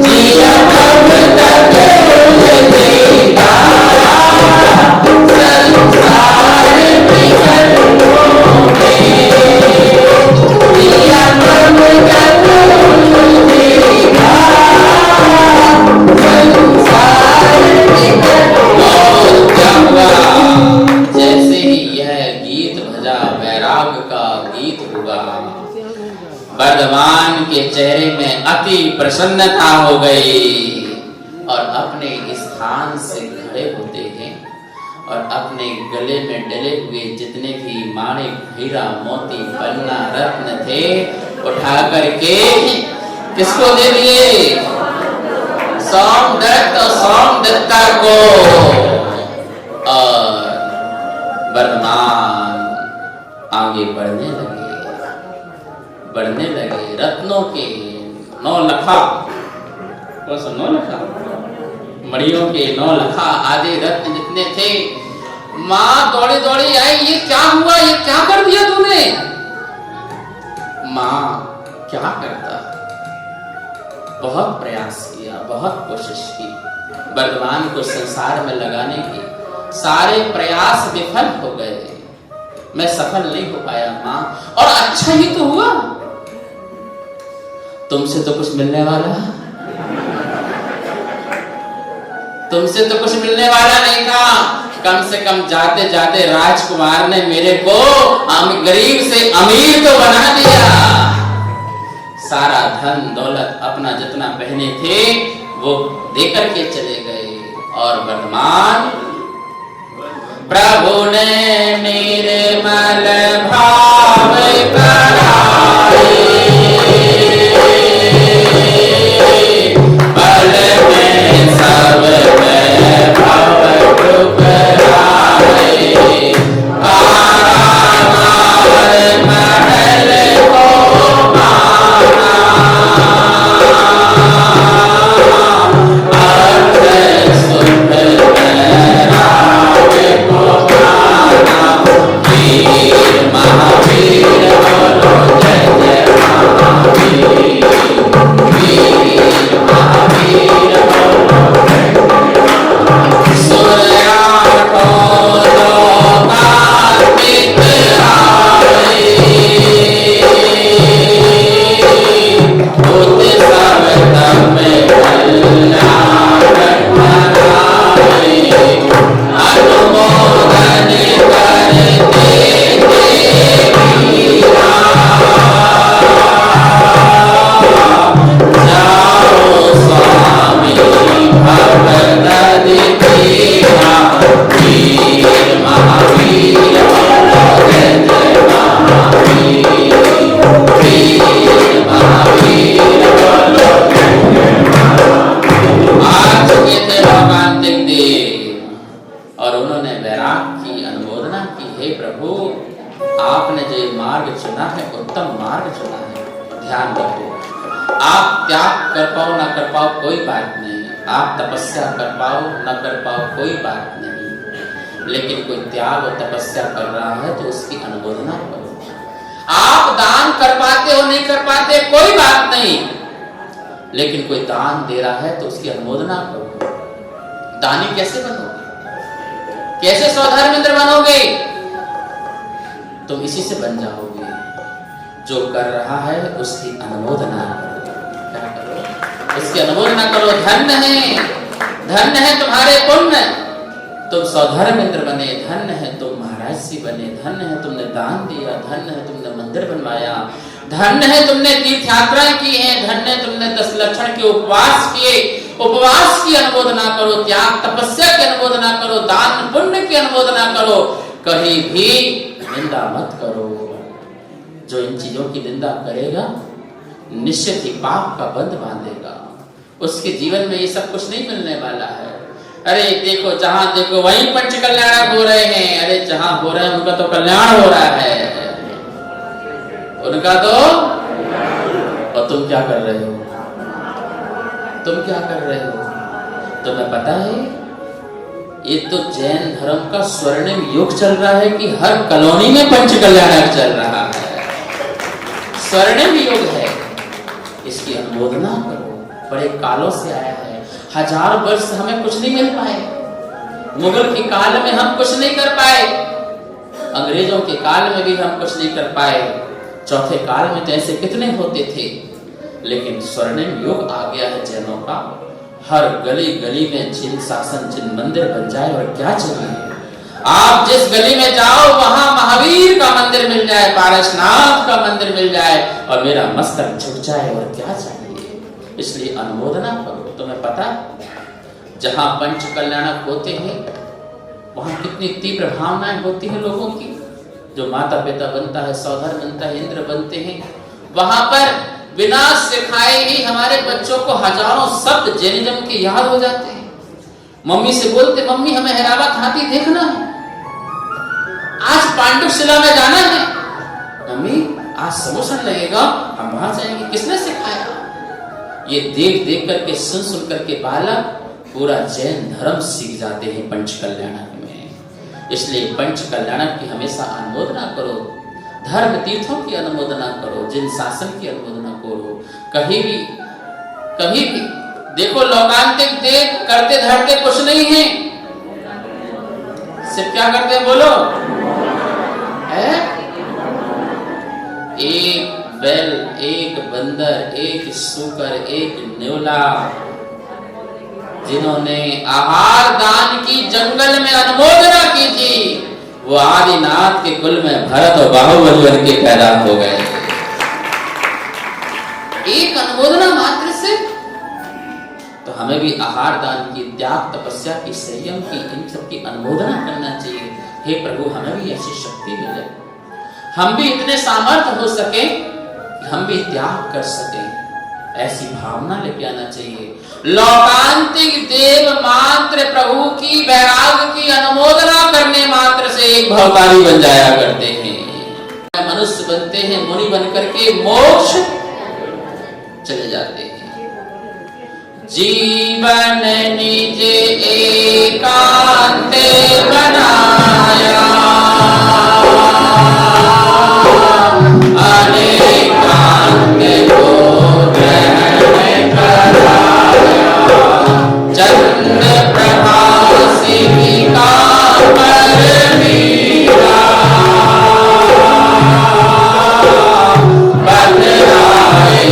जिया कब तक उलझेगा संसार विकल्पों में। जिया कब तक उलझेगा संसार विकल्पों। क्या हुआ? जैसे ही यह गीत भजा, बैराग का गीत हुआ, वर्धमान के चेहरे में अति प्रसन्नता हो गई और अपने स्थान से खड़े होते हैं और अपने गले में डले हुए जितने भी माणिक, हीरा, मोती, पन्ना, रत्न थे उठा करके किसको दे दिए? सोमदत्ता को। और वर्धमान आगे बढ़ने लगे रत्नों के 9 लखा, बस 9 लखा मणियों के 9 लखा आदि रत्न जितने थे। माँ दौड़ी आई, ये क्या हुआ, ये क्या कर दिया तूने? माँ क्या करता, बहुत प्रयास किया, बहुत कोशिश की, वर्धमान को संसार में लगाने की सारे प्रयास विफल हो गए। मैं सफल नहीं हो पाया मां, और अच्छा ही तो हुआ, तुमसे तो कुछ मिलने वाला, तुमसे तो कुछ मिलने वाला नहीं था। कम से कम जाते जाते राजकुमार ने मेरे को गरीब से अमीर तो बना दिया। सारा धन दौलत अपना जितना पहने थे वो देकर के चले गए, और वर्धमान प्रभु ने निर्मल भाव कराए, पल में सब भव डुबराए, कारागार महल को माना, अर्थ सुख वैराग्य को माना, वीर महावीर बोलो जय जय महावीर, वीर महावीर बोलो जय जय, सूर्याठो लोकार्पित आए, बुद्ध सब तब कल्याण कराए, अनुमोदन करते वीरा, जाओ स्वामी भगत दीना, वीर महावीर बोलो जय जय महावीर, वीर महावीर बोलो जय जय महावीर। आ चुके थे लोकांतिक देव, और उन्होंने वैराग की अनुमोदना की, हे प्रभु आपने जो मार्ग चुना है उत्तम मार्ग चुना है। ध्यान रखो, आप त्याग कर पाओ ना कर पाओ कोई बात नहीं, आप तपस्या कर पाओ ना कर पाओ कोई बात नहीं, लेकिन कोई त्याग और तपस्या कर रहा है तो उसकी अनुमोदना करो। आप दान कर पाते हो नहीं कर पाते कोई बात नहीं, लेकिन कोई दान दे रहा है तो उसकी अनुमोदना करो। दानी कैसे बनोगे, कैसे सौधर्मेंद्र बनोगे? तुम इसी से बन जाओगे, जो कर रहा है उसकी अनुमोदना करो। क्या करो? उसकी अनुमोदना करो। धन्य है तुम्हारे पुण्य, तुम सौधर्मेंद्र बने, धन्य है तुम महाराज जी बने, धन्य है तुमने दान दिया, धन्य है तुमने मंदिर बनवाया, धन्य है तुमने तीर्थ यात्राएं की हैं, धन्य है तुमने 10 लक्षण के उपवास किए। उपवास की अनुमोदना करो, त्याग तपस्या की अनुमोदना करो, दान पुण्य की अनुमोदना करो। कहीं भी निंदा मत करो। जो इन चीजों की निंदा करेगा निश्चित ही पाप का बंध बांधेगा, उसके जीवन में ये सब कुछ नहीं मिलने वाला है। अरे देखो, जहां देखो वहीं पंच कल्याण हो रहे हैं। अरे जहां हो रहे हैं उनका तो कल्याण हो रहा है, उनका तो। और तुम क्या कर रहे हो? तुम क्या कर रहे हो? तुम्हें पता है ये तो जैन धर्म का स्वर्णिम युग चल रहा है कि हर कॉलोनी में पंच कल्याण चल रहा है। स्वर्णिम युग है, इसकी अनुमोदना करो। बड़े कालों से आया है, 1000 वर्ष हमें कुछ नहीं मिल पाए। मुगल के काल में हम कुछ नहीं कर पाए, अंग्रेजों के काल में भी हम कुछ नहीं कर पाए, चौथे काल में तो ऐसे कितने होते थे। लेकिन स्वर्णिम युग आ गया है जैनों का। हर गली गली में जिन शासन, जिन मंदिर बन जाए, और क्या चाहिए? आप जिस गली में जाओ वहां महावीर का मंदिर मिल जाए, पारसनाथ का मंदिर मिल जाए, और मेरा मस्तक झुक जाए, और क्या चाहिए? इसलिए अनुमोदना करो। तुम्हें पता, जहां पंच कल्याणक होते हैं वहां कितनी तीव्र भावनाएं होती हैं लोगों की। जो माता पिता बनता है, सौधर बनता है, इंद्र बनते हैं, वहां पर बिना सिखाए ही हमारे बच्चों को हजारों शब्द जैनिज्म के याद हो जाते हैं। मम्मी से बोलते, मम्मी हमें हैदराबाद हाथी देखना है, आज पांडुशिला में जाना है, मम्मी आज समोसा लगेगा, हम वहां जाएंगे। किसने सिखाया? ये देख देख करके, सुन सुन करके बालक पूरा जैन धर्म सीख जाते हैं पंच कल्याणक में। इसलिए पंच कल्याणक की हमेशा अनुमोदना करो, धर्म तीर्थों की अनुमोदना करो, जिन शासन की अनुमोदना करो। कभी भी देखो लोकांतिक देव करते धरते कुछ नहीं है, सिर्फ क्या करते हैं बोलो, है? एक बैल, एक बंदर, एक सूकर, एक नेवला, जिन्होंने आहार दान की जंगल में अनुमोदना की थी, वो आदिनाथ के कुल में भरत और बाहुबली बन के पैदा हो गए। एक अनुमोदना मात्र से तो हमें भी आहार दान की, त्याग तपस्या की, संयम की, इन सब की अनुमोदना करना चाहिए। हे प्रभु हमें भी ऐसी शक्ति मिले, हम भी इतने सामर्थ्य हो सके कि हम भी त्याग कर सके, ऐसी भावना लेके आना चाहिए। लोकांतिक देव मात्र प्रभु की वैराग्य की अनुमोदना करने मात्र से एक भवतारी बन जाया करते हैं, मनुष्य बनते हैं, मुनि बनकर के मोक्ष चले जाते हैं। जीवन निज एकांत बनाया, अनेकांत को ग्रहण कराया, चंद्र प्रभास का पर मीरा, बदलाए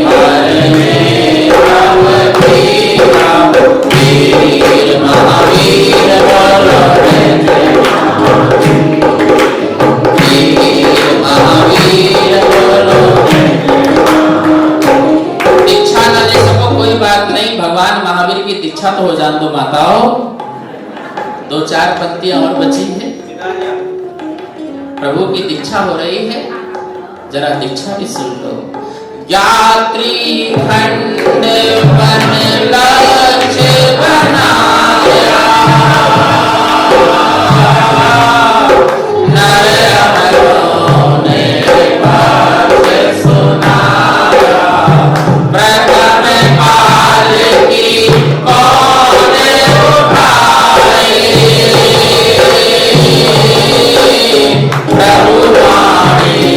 हर में अवधीरा, वीर महावीर बोलो वीर महावीर बोलो। दीक्षा न ले सको कोई बात नहीं, भगवान महावीर की दीक्षा तो हो जान दो माताओं। दो चार पंक्तियां और बची है, प्रभु की दीक्षा हो रही है, जरा दीक्षा भी सुन लो। यात्री खंड बन लक्ष्य बनाया, नर अमरों ने बात सुनाया, प्रथम काल की कौन उठाई, प्रभु वाणी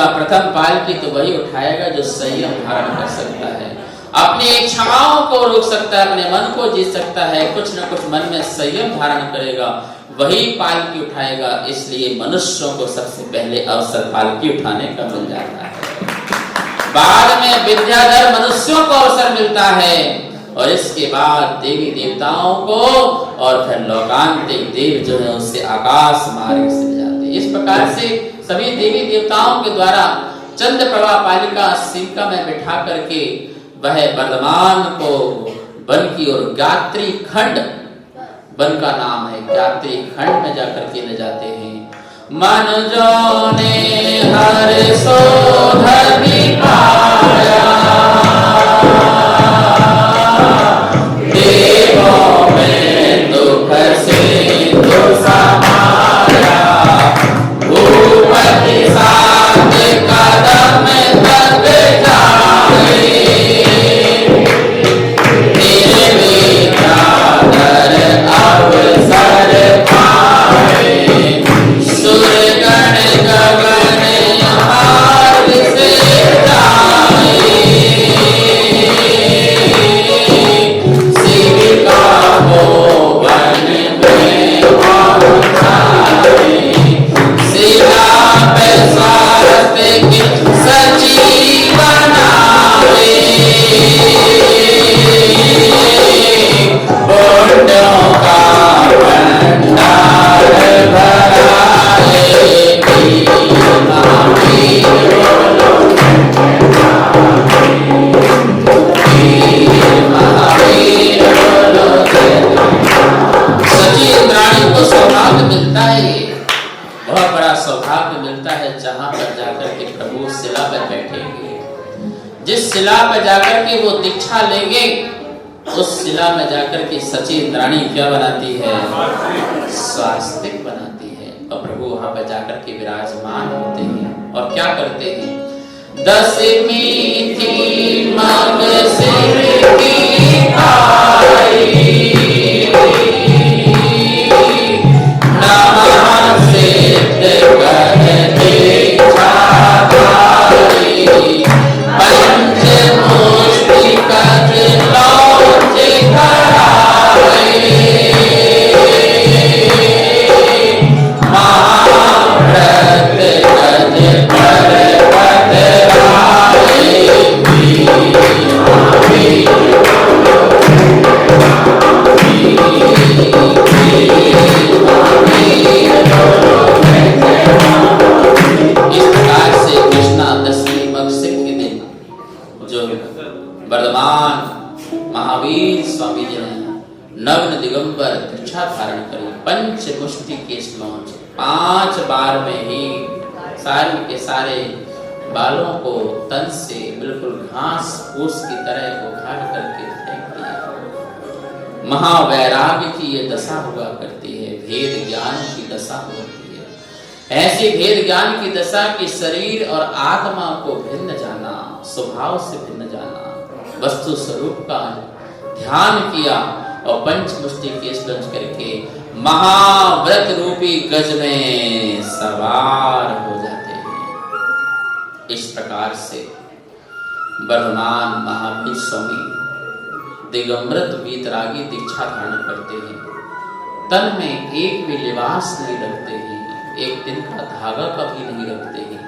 प्रथम पालकी तो वही उठाएगा जो संयम धारण कर सकता है, अपनी इच्छाओं को रोक सकता है, अपने मन को जीत सकता है, कुछ न कुछ मन में संयम धारण करेगा, वही पालकी उठाएगा। इसलिए मनुष्यों को सबसे पहले अवसर पालकी उठाने का मिल जाता है, बाद में विद्याधर मनुष्यों को अवसर मिलता है, और इसके बाद देवी देवताओं को, और फिर लोकांतिक देव जो है उससे आकाश मार्ग से जाते हैं। इस प्रकार से सभी देवी देवताओं के द्वारा चंद्र प्रभा पालिका सिंका में बिठा करके वह वर्धमान को वन की ओर गात्री खंड, वन का नाम है गात्री खंड में जाकर के ले जाते हैं। मन जो ने हर शोध पाया, देवों में दुख से दुख समाया, भूपति साथ कदम तक जाए, तेरे विद्याधर अवसर पाए, सुरगण गगन मार्ग से जाए, बैठेंगे। जिस शिला पर जाकर के वो दीक्षा लेंगे, उस शिला में जाकर के सची इंद्राणी क्या बनाती है? स्वास्तिक बनाती है। और प्रभु वहां पर जाकर के विराजमान होते हैं और क्या करते हैं? दसवीं थी मग सिर की आई, नमः सिद्ध कर दीक्षा धारी, पंच मुष्टिकज लौट कराए, महाव्रत गज पर महावीर स्वामी जी ने नग्न दिगंबर भिक्षा धारण करी, पंच मुष्टि केश लौंच, 5 बार में ही सारे के सारे बालों को तन से बिल्कुल घास फूस की तरह उखाड़ करके फेंक दिया। महावैराग्य की ये दशा हुआ करती है, भेद ज्ञान की दशा होती है। ऐसी भेद ज्ञान की दशा की शरीर और आत्मा को भिन्न जाना, स्वभाव से भिन्न जाना, वस्तु स्वरूप का ध्यान किया और पंच मुष्टि केश लंच करके महाव्रत रूपी गज में सवार हो जाते हैं। इस प्रकार से वर्धमान महावीर स्वामी दिगंबरत वीतरागी दीक्षा धारण करते हैं। तन में एक भी लिबास नहीं रखते हैं, एक दिन का धागा कभी नहीं रखते हैं।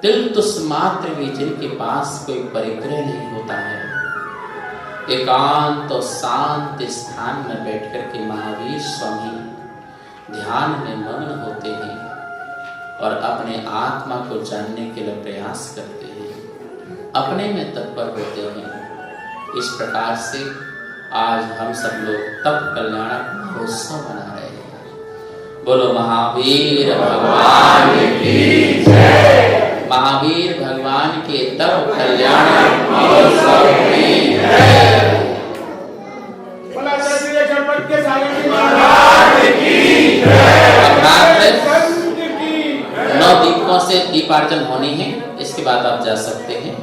तिल तुस मात्र भी जिनके पास कोई परिग्रह नहीं होता है, एकांत और शांत स्थान में बैठकर के महावीर स्वामी ध्यान में मग्न होते हैं और अपने आत्मा को जानने के लिए प्रयास करते हैं, अपने में तत्पर होते हैं। इस प्रकार से आज हम सब लोग तप कल्याणक महोत्सव मना रहे हैं। बोलो महावीर भगवान की जय। महावीर भगवान के तप कल्याणक महोत्सव की जय। नौ दीपों से दीपार्चन होनी है, इसके बाद आप जा सकते हैं।